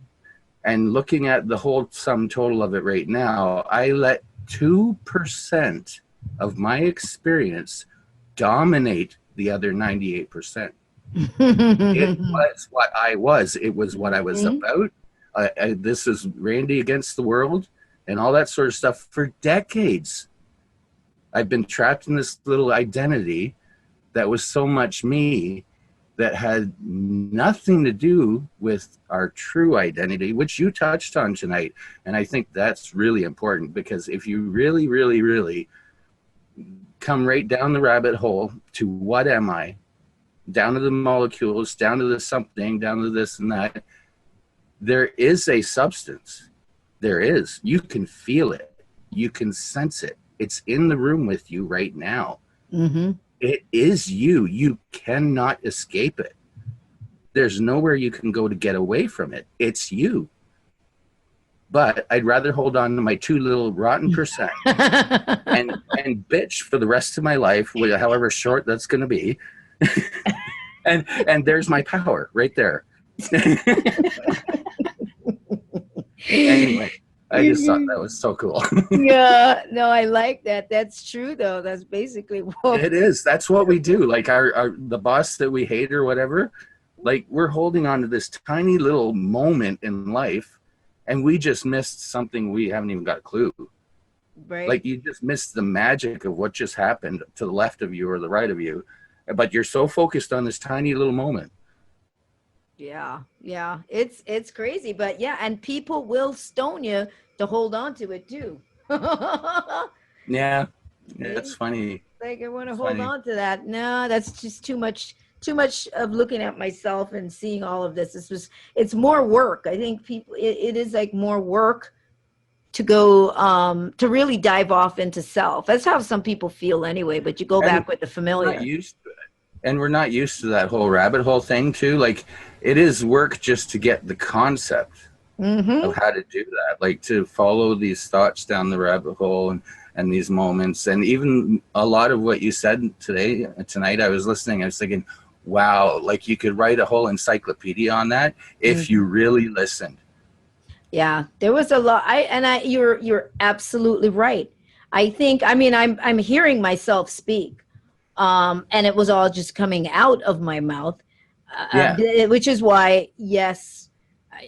and looking at the whole sum total of it right now, I let 2% of my experience dominate the other 98%. It was what I was. It was what I was about. This is Randy against the world and all that sort of stuff for decades. I've been trapped in this little identity that was so much me, that had nothing to do with our true identity, which you touched on tonight. And I think that's really important, because if you really, really, really come right down the rabbit hole to what am I, down to the molecules, down to the something, down to this and that, there is a substance. There is. You can feel it. You can sense it. It's in the room with you right now. Mm-hmm. It is you. You cannot escape it. There's nowhere you can go to get away from it. It's you. But I'd rather hold on to my 2 little rotten percent and bitch for the rest of my life, however short that's going to be. and there's my power right there. Anyway, I just thought that was so cool. Yeah, no, I like that. That's true, though. That's basically what it is. That's what we do. Like the boss that we hate or whatever, like we're holding on to this tiny little moment in life, and we just missed something. We haven't even got a clue. Right. Like you just missed the magic of what just happened to the left of you or the right of you, but you're so focused on this tiny little moment. Yeah, it's crazy, but yeah, and people will stone you to hold on to it too. Yeah, it's funny. Like I want to hold on to that. No, that's just too much of looking at myself and seeing all of this. It's more work. I think people, it is like more work to go to really dive off into self. That's how some people feel anyway, but you go back with the familiar. We're not used to it. And we're not used to that whole rabbit hole thing too. Like it is work just to get the concept of how to do that, like to follow these thoughts down the rabbit hole and these moments. And even a lot of what you said tonight, I was listening, I was thinking, wow, like you could write a whole encyclopedia on that if you really listened. Yeah, there was a lot. You're absolutely right. I mean, I'm hearing myself speak, and it was all just coming out of my mouth, Yeah. which is why, yes,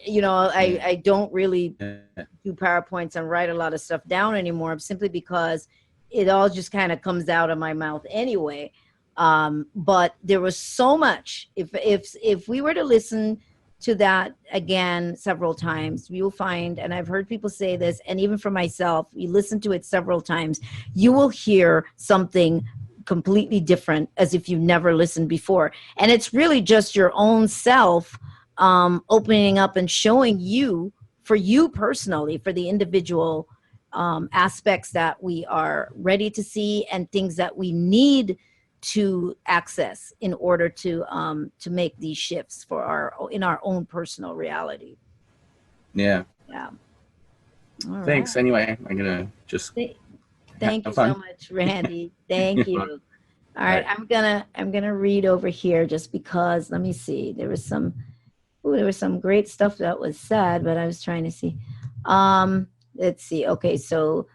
Yeah. I don't really do PowerPoints and write a lot of stuff down anymore, simply because it all just kind of comes out of my mouth anyway. But there was so much. If we were to listen to that again several times, you'll find, and I've heard people say this, and even for myself, you listen to it several times, you will hear something completely different, as if you've never listened before. And it's really just your own self opening up and showing you, for you personally, for the individual aspects that we are ready to see, and things that we need to access in order to make these shifts for in our own personal reality. Yeah. Yeah. All Thanks. right. Anyway, I'm gonna just Thank you have fun. so much, Randy. Thank you. All right, I'm gonna read over here, just because. Let me see. There was some great stuff that was said, but I was trying to see. Let's see. Okay, so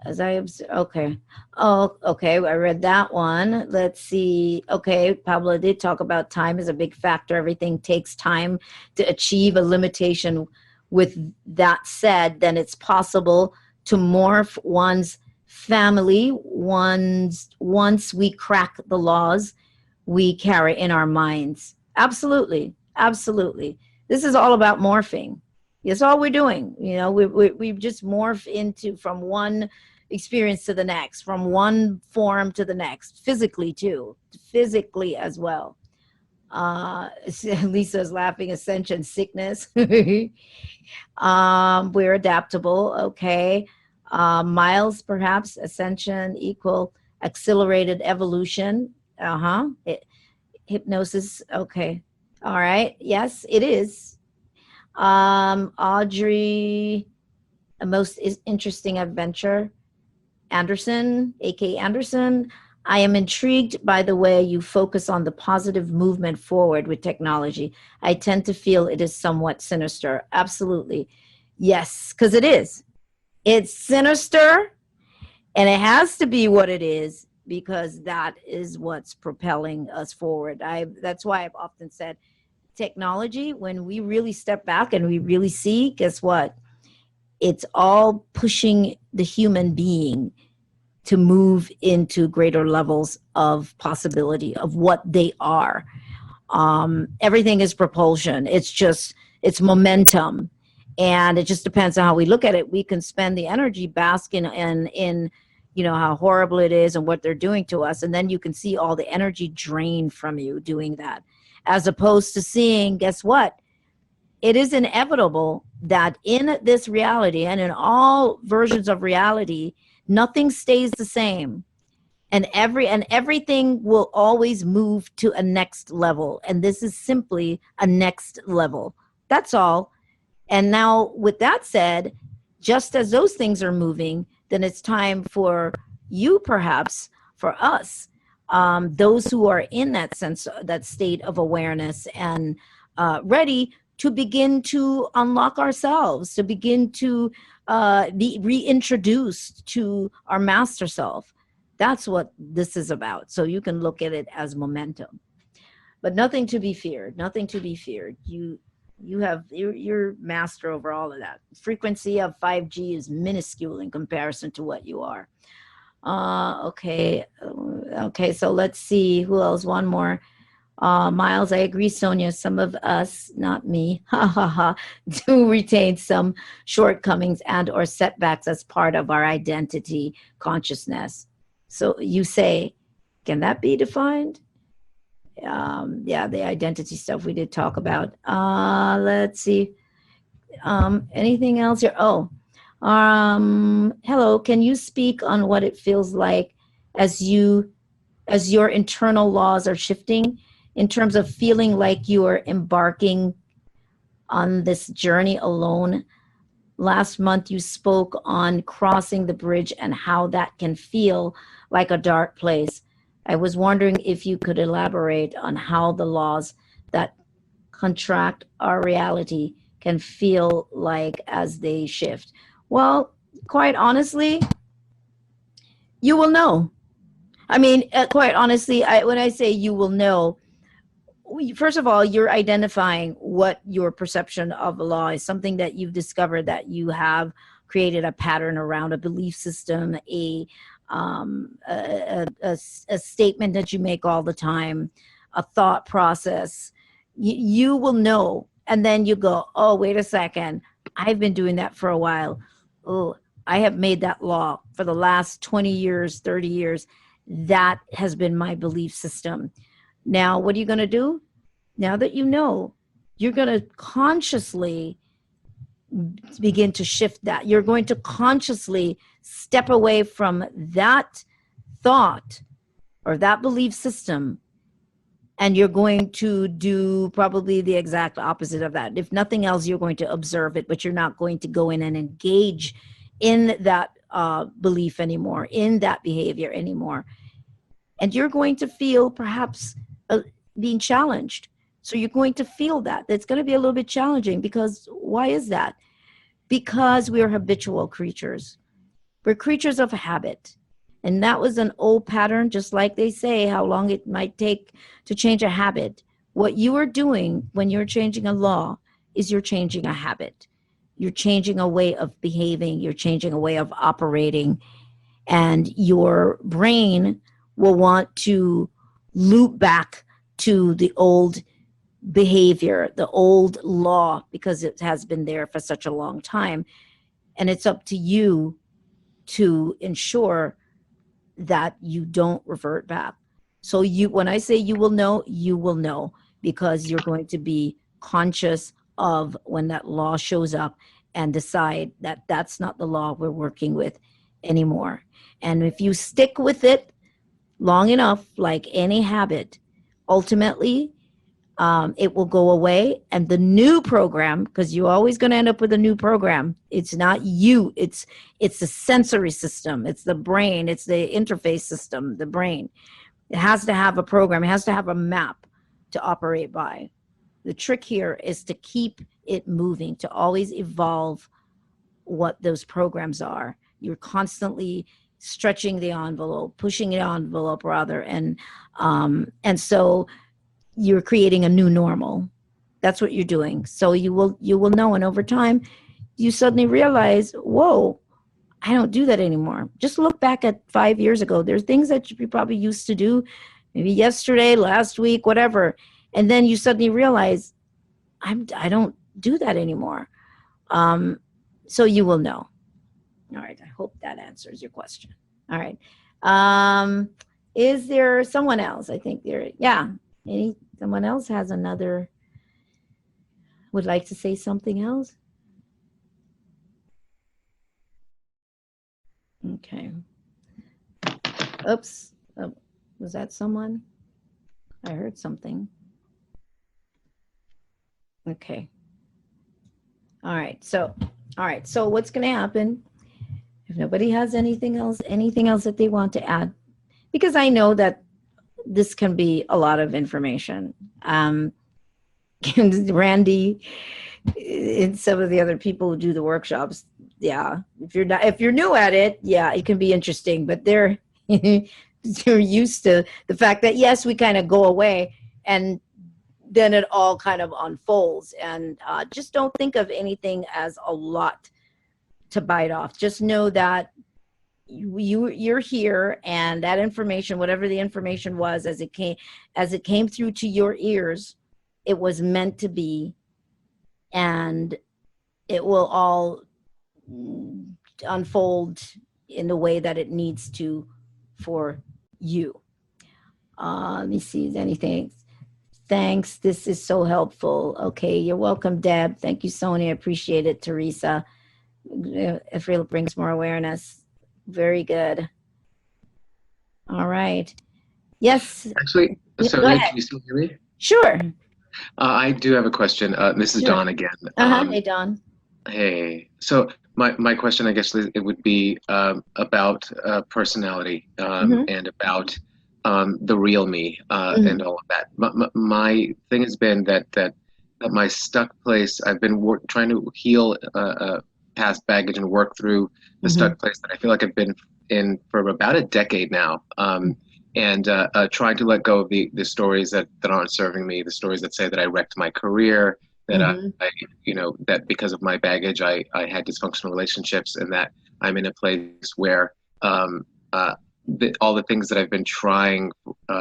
as I observe, okay. Oh, okay. I read that one. Let's see. Okay, Pablo did talk about time is a big factor. Everything takes time to achieve a limitation. With that said, then it's possible to morph one's family once we crack the laws we carry in our minds. Absolutely. Absolutely. This is all about morphing. That's all we're doing. We just morph into, from one experience to the next, from one form to the next, physically too, physically as well. Lisa's laughing. Ascension, sickness. We're adaptable. Okay. Miles, perhaps. Ascension equal accelerated evolution. Hypnosis. Okay. All right. Yes, it is. Audrey, a most interesting adventure. Anderson, aka Anderson, I am intrigued by the way you focus on the positive movement forward with technology. I tend to feel it is somewhat sinister. Absolutely. Yes, because it is. It's sinister, and it has to be what it is, because that is what's propelling us forward. That's why I've often said, technology, when we really step back and we really see, guess what? It's all pushing the human being to move into greater levels of possibility of what they are. Everything is propulsion. It's momentum. And it just depends on how we look at it. We can spend the energy basking in how horrible it is and what they're doing to us. And then you can see all the energy drained from you doing that. As opposed to seeing, guess what? It is inevitable that in this reality, and in all versions of reality, nothing stays the same. And everything will always move to a next level. And this is simply a next level. That's all. And now, with that said, just as those things are moving, then it's time for you, perhaps for us, those who are in that sense, that state of awareness, and ready to begin to unlock ourselves, to begin to be reintroduced to our master self. That's what this is about. So you can look at it as momentum, but nothing to be feared. Nothing to be feared. You're master over all of that. Frequency of 5G is minuscule in comparison to what you are. Okay. So let's see who else. One more. Miles, I agree, Sonia. Some of us, not me, do retain some shortcomings and or setbacks as part of our identity consciousness. So you say, can that be defined? Yeah, the identity stuff we did talk about. Let's see. Anything else here? Oh, hello. Can you speak on what it feels like as your internal laws are shifting, in terms of feeling like you are embarking on this journey alone? Last month you spoke on crossing the bridge and how that can feel like a dark place. I was wondering if you could elaborate on how the laws that contract our reality can feel like as they shift? Well, quite honestly, you will know. I mean, quite honestly, when I say you will know, first of all, you're identifying what your perception of a law is, something that you've discovered that you have created a pattern around, a belief system, a statement that you make all the time, a thought process. You will know. And then you go, oh, wait a second. I've been doing that for a while. Oh, I have made that law for the last 20 years, 30 years. That has been my belief system. Now, what are you going to do? Now that you know, you're going to consciously begin to shift that. You're going to consciously step away from that thought or that belief system, and you're going to do probably the exact opposite of that. If nothing else, you're going to observe it, but you're not going to go in and engage in that belief anymore, in that behavior anymore. And you're going to feel perhaps being challenged. So you're going to feel that. It's going to be a little bit challenging, because why is that? Because we are habitual creatures. We're creatures of habit. And that was an old pattern, just like they say how long it might take to change a habit. What you are doing when you're changing a law is you're changing a habit. You're changing a way of behaving. You're changing a way of operating. And your brain will want to loop back to the old behavior, the old law, because it has been there for such a long time. And it's up to you to ensure that you don't revert back. So when I say you will know, because you're going to be conscious of when that law shows up and decide that that's not the law we're working with anymore. And if you stick with it long enough, like any habit, ultimately it will go away. And the new program, because you're always going to end up with a new program. It's not you. It's the sensory system. It's the brain. It's the interface system, the brain. It has to have a program. It has to have a map to operate by. The trick here is to keep it moving, to always evolve what those programs are. You're constantly stretching the envelope, pushing the envelope rather. And so you're creating a new normal. That's what you're doing. So you will know. And over time, you suddenly realize, whoa, I don't do that anymore. Just look back at 5 years ago. There's things that you probably used to do, maybe yesterday, last week, whatever. And then you suddenly realize, I don't do that anymore. So you will know. All right. I hope that answers your question. All right. Is there someone else? I think someone else has would like to say something else? Okay. Oops. Oh, was that someone? I heard something. Okay. All right. So what's going to happen if nobody has anything else that they want to add? Because I know that this can be a lot of information. Randy and some of the other people who do the workshops, yeah, if you're new at it, yeah, it can be interesting, but they're used to the fact that, yes, we kind of go away and then it all kind of unfolds. And just don't think of anything as a lot to bite off. Just know that you're here, and that information, whatever the information was, as it came through to your ears, it was meant to be, and it will all unfold in the way that it needs to for you. Let me see, is anything? Thanks, this is so helpful. Okay, you're welcome, Deb. Thank you, Sonia. Appreciate it, Teresa. If it brings more awareness. Very good. All right. Yes. Actually, Sonia, can you still hear me? Sure. I do have a question. This is Don again. Hey, Don. Hey. So my question, I guess, it would be about personality and about the real me and all of that. My thing has been that my stuck place, I've been trying to heal past baggage and work through the stuck place that I feel like I've been in for about a decade now. And trying to let go of the stories that aren't serving me, the stories that say that I wrecked my career, that I that because of my baggage, I had dysfunctional relationships, and that I'm in a place where all the things that I've been trying,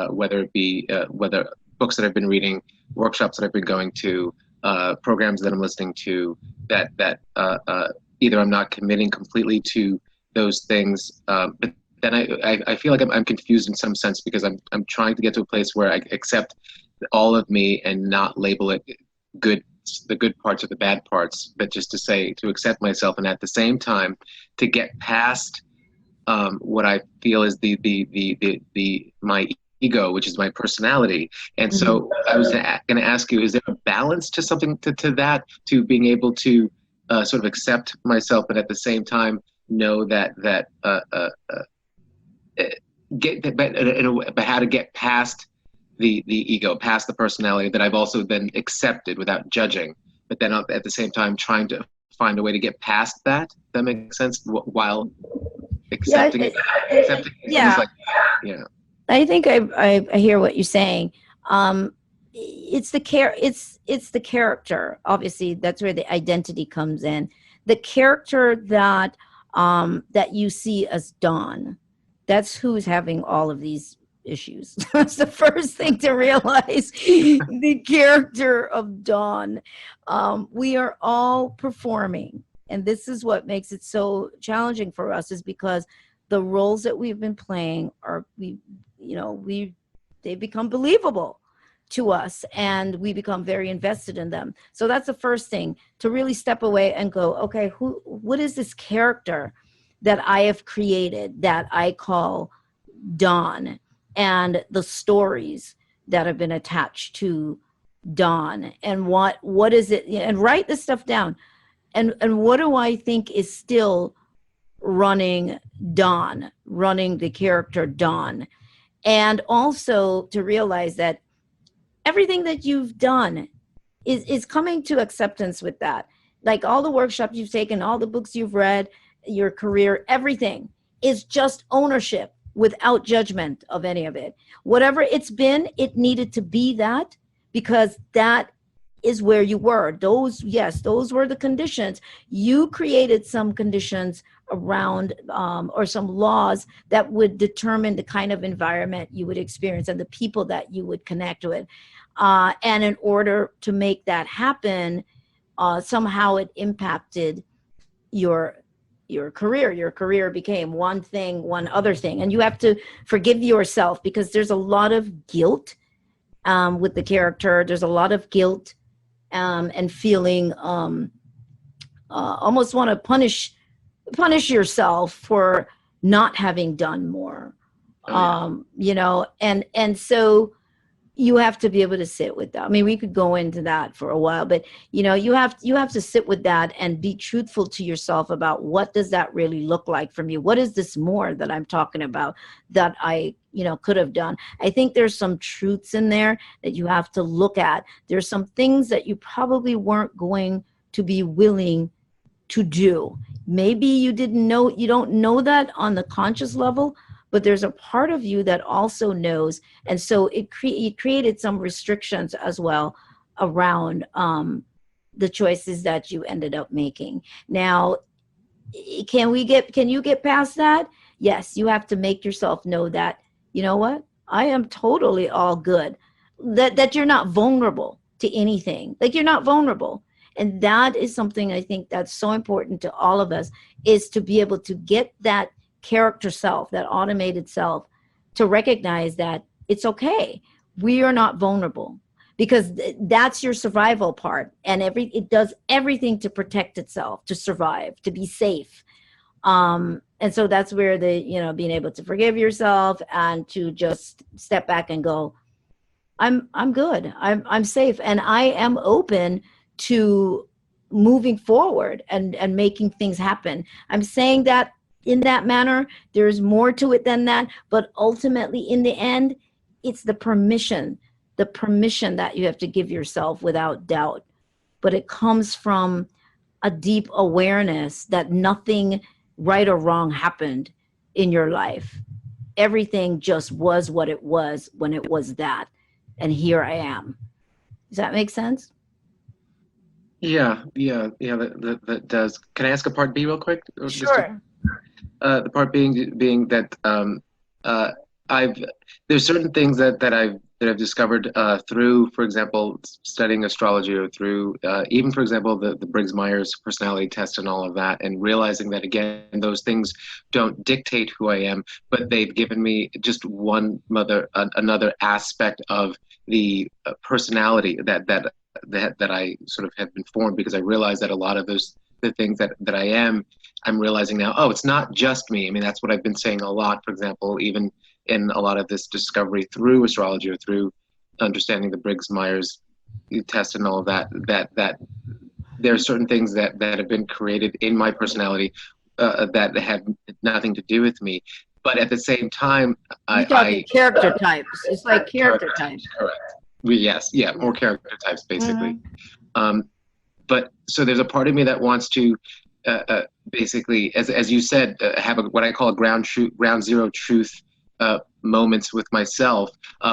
whether it be whether books that I've been reading, workshops that I've been going to, programs that I'm listening to, that either I'm not committing completely to those things, but then I feel like I'm confused in some sense, because I'm trying to get to a place where I accept all of me and not label it the good parts or the bad parts, but just to accept myself, and at the same time to get past what I feel is my ego, which is my personality. And so I was going to ask you, is there a balance to something to that, to being able to sort of accept myself, but at the same time know that but how to get past the ego, past the personality that I've also then accepted without judging, but then at the same time trying to find a way to get past that? That makes sense, while accepting things like that. Yeah. I think I hear what you're saying. It's the character. Obviously, that's where the identity comes in. The character that you see as Dawn. That's who's having all of these issues. That's the first thing to realize. The character of Dawn. We are all performing, and this is what makes it so challenging for us, is because the roles that we've been playing they become believable to us, and we become very invested in them. So that's the first thing, to really step away and go, okay, what is this character that I have created that I call Dawn, and the stories that have been attached to Dawn, and what is it, and write this stuff down, and what do I think is still running Dawn, running the character Dawn. And also to realize that everything that you've done is coming to acceptance with that. Like all the workshops you've taken, all the books you've read, your career, everything is just ownership without judgment of any of it. Whatever it's been, it needed to be that, because that is where you were. Those were the conditions. You created some conditions around or some laws that would determine the kind of environment you would experience and the people that you would connect with. And in order to make that happen, somehow it impacted your career. Your career became one other thing. And you have to forgive yourself, because there's a lot of guilt with the character. There's a lot of guilt and feeling almost want to punish yourself for not having done more. And so you have to be able to sit with that. I mean, we could go into that for a while, but you have to sit with that and be truthful to yourself about what does that really look like from you? What is this more that I'm talking about that I could have done? I think there's some truths in there that you have to look at. There's some things that you probably weren't going to be willing to do. Maybe you don't know that on the conscious level, but there's a part of you that also knows. And so it created some restrictions as well around the choices that you ended up making. Now, can you get past that? Yes, you have to make yourself know that, you know what? I am totally all good. That you're not vulnerable to anything. Like, you're not vulnerable. And that is something I think that's so important to all of us, is to be able to get that character self, that automated self, to recognize that it's okay. We are not vulnerable, because that's your survival part. And it does everything to protect itself, to survive, to be safe. And so that's where being able to forgive yourself and to just step back and go, I'm good. I'm safe. And I am open to moving forward and making things happen. I'm saying that in that manner. There's more to it than that, but ultimately in the end, it's the permission that you have to give yourself without doubt but it comes from a deep awareness that nothing right or wrong happened in your life. Everything just was what it was when it was that. And here I am. Does that make sense? Yeah, that does. Can I ask a part B real quick? Sure. The part being that I've there's certain things that I've discovered through, for example, studying astrology, or through even, for example, the Briggs-Myers personality test and all of that, and realizing that, again, those things don't dictate who I am, but they've given me just another aspect of the personality that I sort of have been formed, because I realize that a lot of the things that I am, I'm realizing now, oh, it's not just me. I mean, that's what I've been saying a lot, for example, even in a lot of this discovery through astrology, or through understanding the Briggs-Myers test and all of that there are certain things that have been created in my personality that have nothing to do with me. But at the same time, You're talking character types. It's like character types. Correct. Yes, yeah, more character types, basically. But so there's a part of me that wants to basically, as you said, have what I call a ground zero truth moments with myself,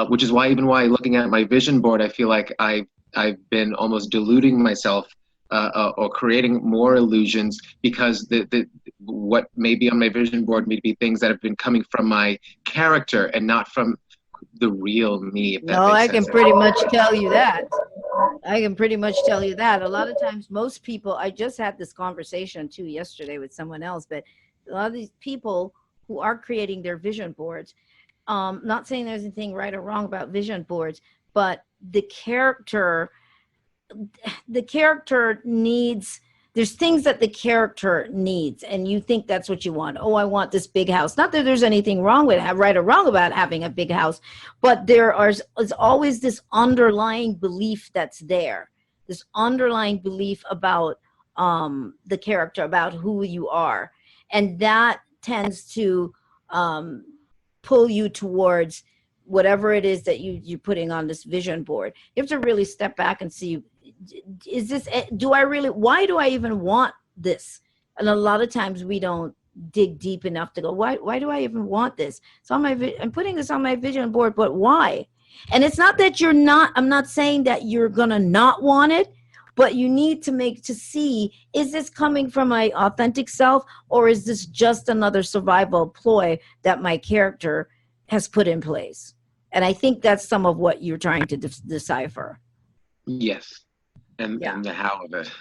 which is why looking at my vision board, I feel like I've been almost deluding myself or creating more illusions, because what may be on my vision board may be things that have been coming from my character and not from the real me. If that No, makes I sense. can pretty much tell you that. I can pretty much tell you that. A lot of times, most people, I just had this conversation too yesterday with someone else, but a lot of these people who are creating their vision boards, not saying there's anything right or wrong about vision boards, but the character needs, there's things that the character needs, and you think that's what you want. Oh, I want this big house. Not that there's anything wrong with right or wrong about having a big house, but is always this underlying belief that's there, this underlying belief about the character, about who you are, and that tends to pull you towards whatever it is that you're putting on this vision board. You have to really step back and see, why do I even want this? And a lot of times we don't dig deep enough to go, why do I even want this? So I'm putting this on my vision board, but why? And it's not that I'm not saying that you're gonna not want it, but you need to see, is this coming from my authentic self, or is this just another survival ploy that my character has put in place? And I think that's some of what you're trying to decipher. Yes. And the how of it.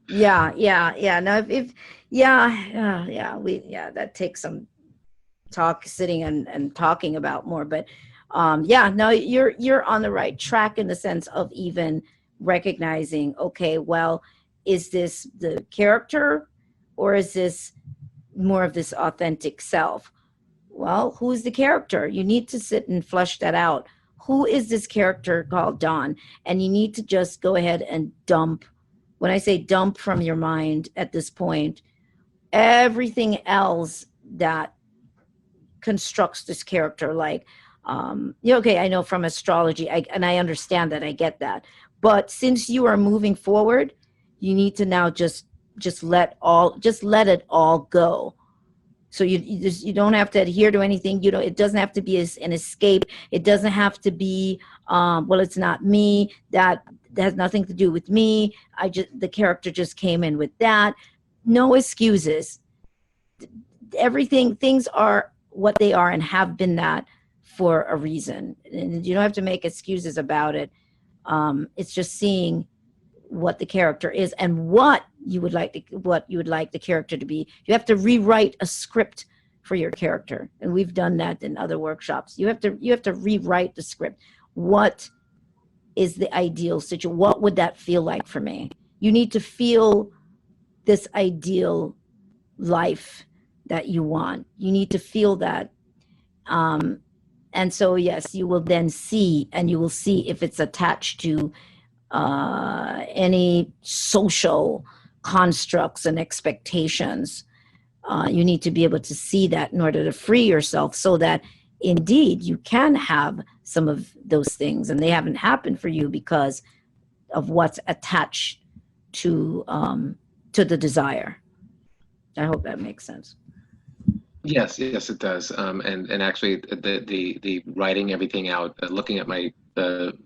Yeah. Now, that takes some sitting and talking about more. But no, you're on the right track in the sense of even recognizing, okay, well, is this the character, or is this more of this authentic self? Well, who's the character? You need to sit and flesh that out. Who is this character called Dawn? And you need to just go ahead and dump. When I say dump from your mind at this point, everything else that constructs this character, like, okay, I know from astrology, and I understand that, I get that. But since you are moving forward, you need to now just let it all go. So you don't have to adhere to anything. It doesn't have to be an escape. It doesn't have to be, well, it's not me. That has nothing to do with me. The character just came in with that. No excuses. Things are what they are and have been that for a reason. And you don't have to make excuses about it. It's just seeing what the character is and what you would like the character to be. You have to rewrite a script for your character, and we've done that in other workshops. You have to rewrite the script. What is the ideal situation? What would that feel like for me? You need to feel this ideal life that you want. You need to feel that. And so, yes, you will then see, and you will see if it's attached to any social constructs and expectations. You need to be able to see that in order to free yourself, so that indeed you can have some of those things, and they haven't happened for you because of what's attached to the desire. I hope that makes sense. Yes, yes, it does. And actually, the writing everything out, looking at my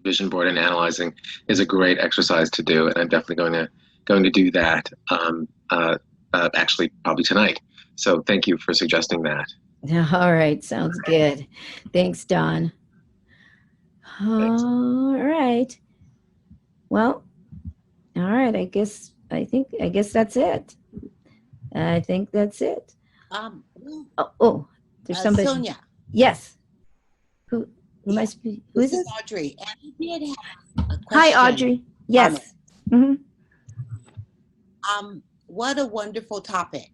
vision board and analyzing is a great exercise to do, and I'm definitely going to do that. Actually, probably tonight. So thank you for suggesting that. All right, sounds good. Thanks, Don. Thanks. All right. Well, all right. I guess that's it. I think that's it. There's somebody. Sonia. Yes. Who must be? Who is This this? is Audrey. And I did have a question. Hi, Audrey. Yes. Mm-hmm. What a wonderful topic,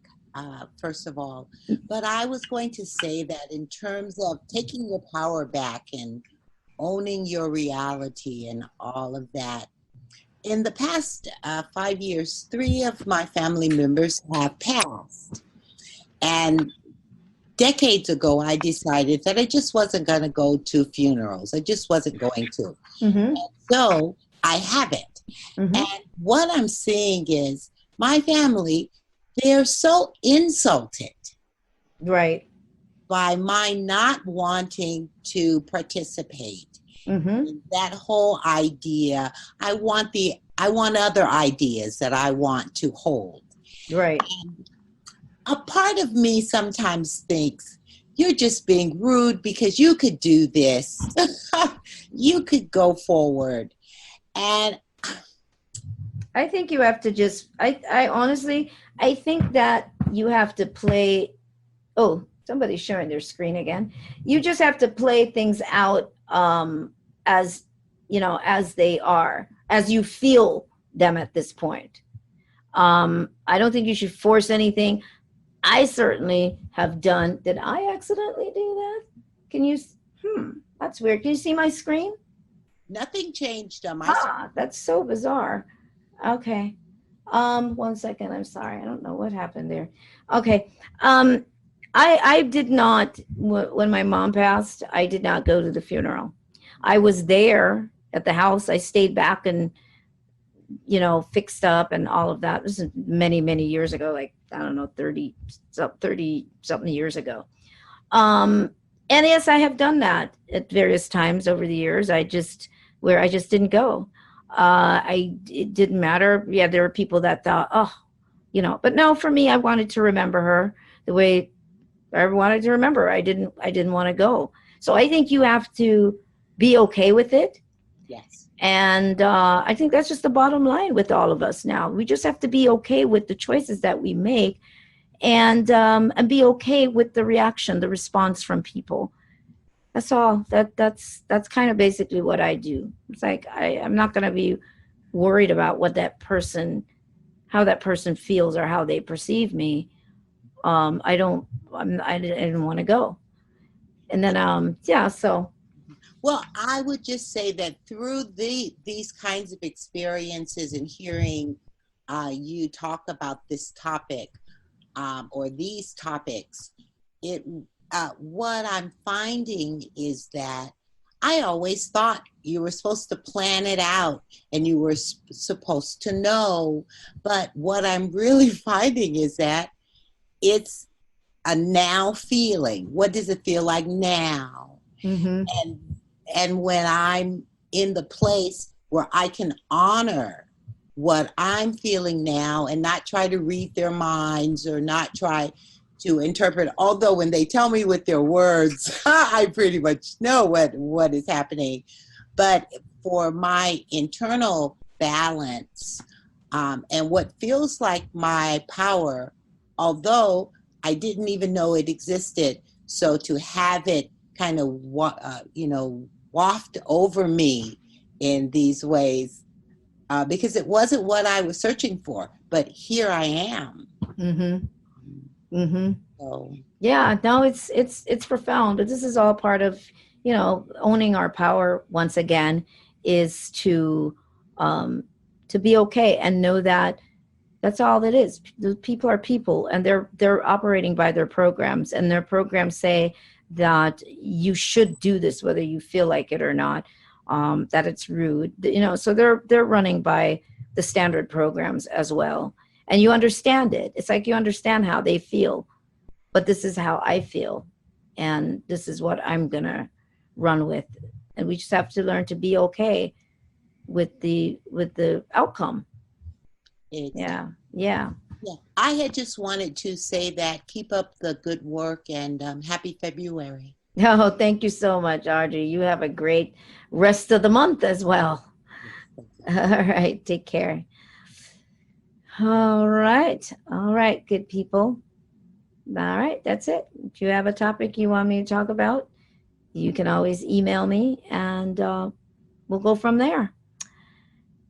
first of all. But I was going to say that in terms of taking your power back and owning your reality and all of that, in the past 5 years, 3 of my family members have passed. And decades ago, I decided that I just wasn't going to go to funerals. I just wasn't going to. Mm-hmm. So I haven't. Mm-hmm. And what I'm seeing is my family, they're so insulted Right. by my not wanting to participate. Mm-hmm. That whole idea, I want other ideas that I want to hold. Right. And a part of me sometimes thinks, you're just being rude because you could do this. You could go forward. And I think you have to just, I honestly, I think that you have to play, oh, somebody's sharing their screen again. You just have to play things out as, as they are, as you feel them at this point. I don't think you should force anything. I certainly have done, did I accidentally do that? Can you, that's weird. Can you see my screen? nothing changed on my screen. That's so bizarre. Okay. 1 second. I'm sorry. I don't know what happened there. Okay. I did not, when my mom passed, I did not go to the funeral. I was there at the house. I stayed back and, fixed up and all of that. This is many, many years ago, like, I don't know, 30 something years ago. And yes, I have done that at various times over the years. I just didn't go. It didn't matter. Yeah, there were people that thought, but no, for me, I wanted to remember her the way I wanted to remember her. I didn't want to go. So I think you have to be okay with it. Yes. And I think that's just the bottom line with all of us now. We just have to be okay with the choices that we make, and be okay with the reaction, the response from people. That's all. That's kind of basically what I do. It's like I'm not going to be worried about what how that person feels or how they perceive me. I didn't want to go. And then so. Well, I would just say that through these kinds of experiences and hearing you talk about this topic or these topics, what I'm finding is that I always thought you were supposed to plan it out and you were supposed to know. But what I'm really finding is that it's a now feeling. What does it feel like now? Mm-hmm. And when I'm in the place where I can honor what I'm feeling now and not try to read their minds or not try to interpret, although when they tell me with their words, I pretty much know what is happening. But for my internal balance and what feels like my power, although I didn't even know it existed, so to have it kind of, waft over me in these ways, because it wasn't what I was searching for, but here I am. Mm-hmm. Mm-hmm. So. Yeah, no, it's profound, but this is all part of, owning our power once again is to be okay and know that that's all it is. The people are people and they're operating by their programs, and their programs say that you should do this whether you feel like it or not, that it's rude, so they're running by the standard programs as well. And you understand it. It's like you understand how they feel, but this is how I feel. And this is what I'm going to run with. And we just have to learn to be okay with the outcome. Yeah. Yeah. I had just wanted to say that keep up the good work and happy February. Oh, thank you so much, Audrey. You have a great rest of the month as well. All right. Take care. All right. All right. Good people. All right. That's it. If you have a topic you want me to talk about, you can always email me and we'll go from there.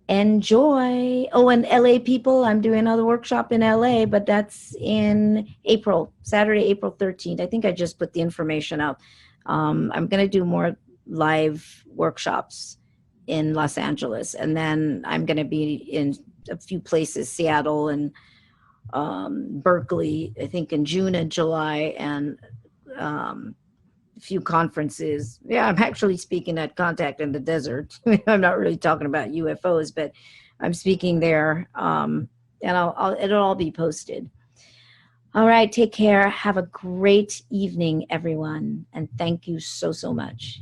Enjoy. Oh, and LA people, I'm doing another workshop in LA, but that's in April, Saturday, April 13th. I think I just put the information out. I'm going to do more live workshops in Los Angeles, and then I'm going to be in a few places, Seattle and Berkeley, I think in June and July, and a few conferences. Yeah, I'm actually speaking at Contact in the Desert. I'm not really talking about UFOs, but I'm speaking there, and it'll all be posted. All right, take care. Have a great evening, everyone, and thank you so much.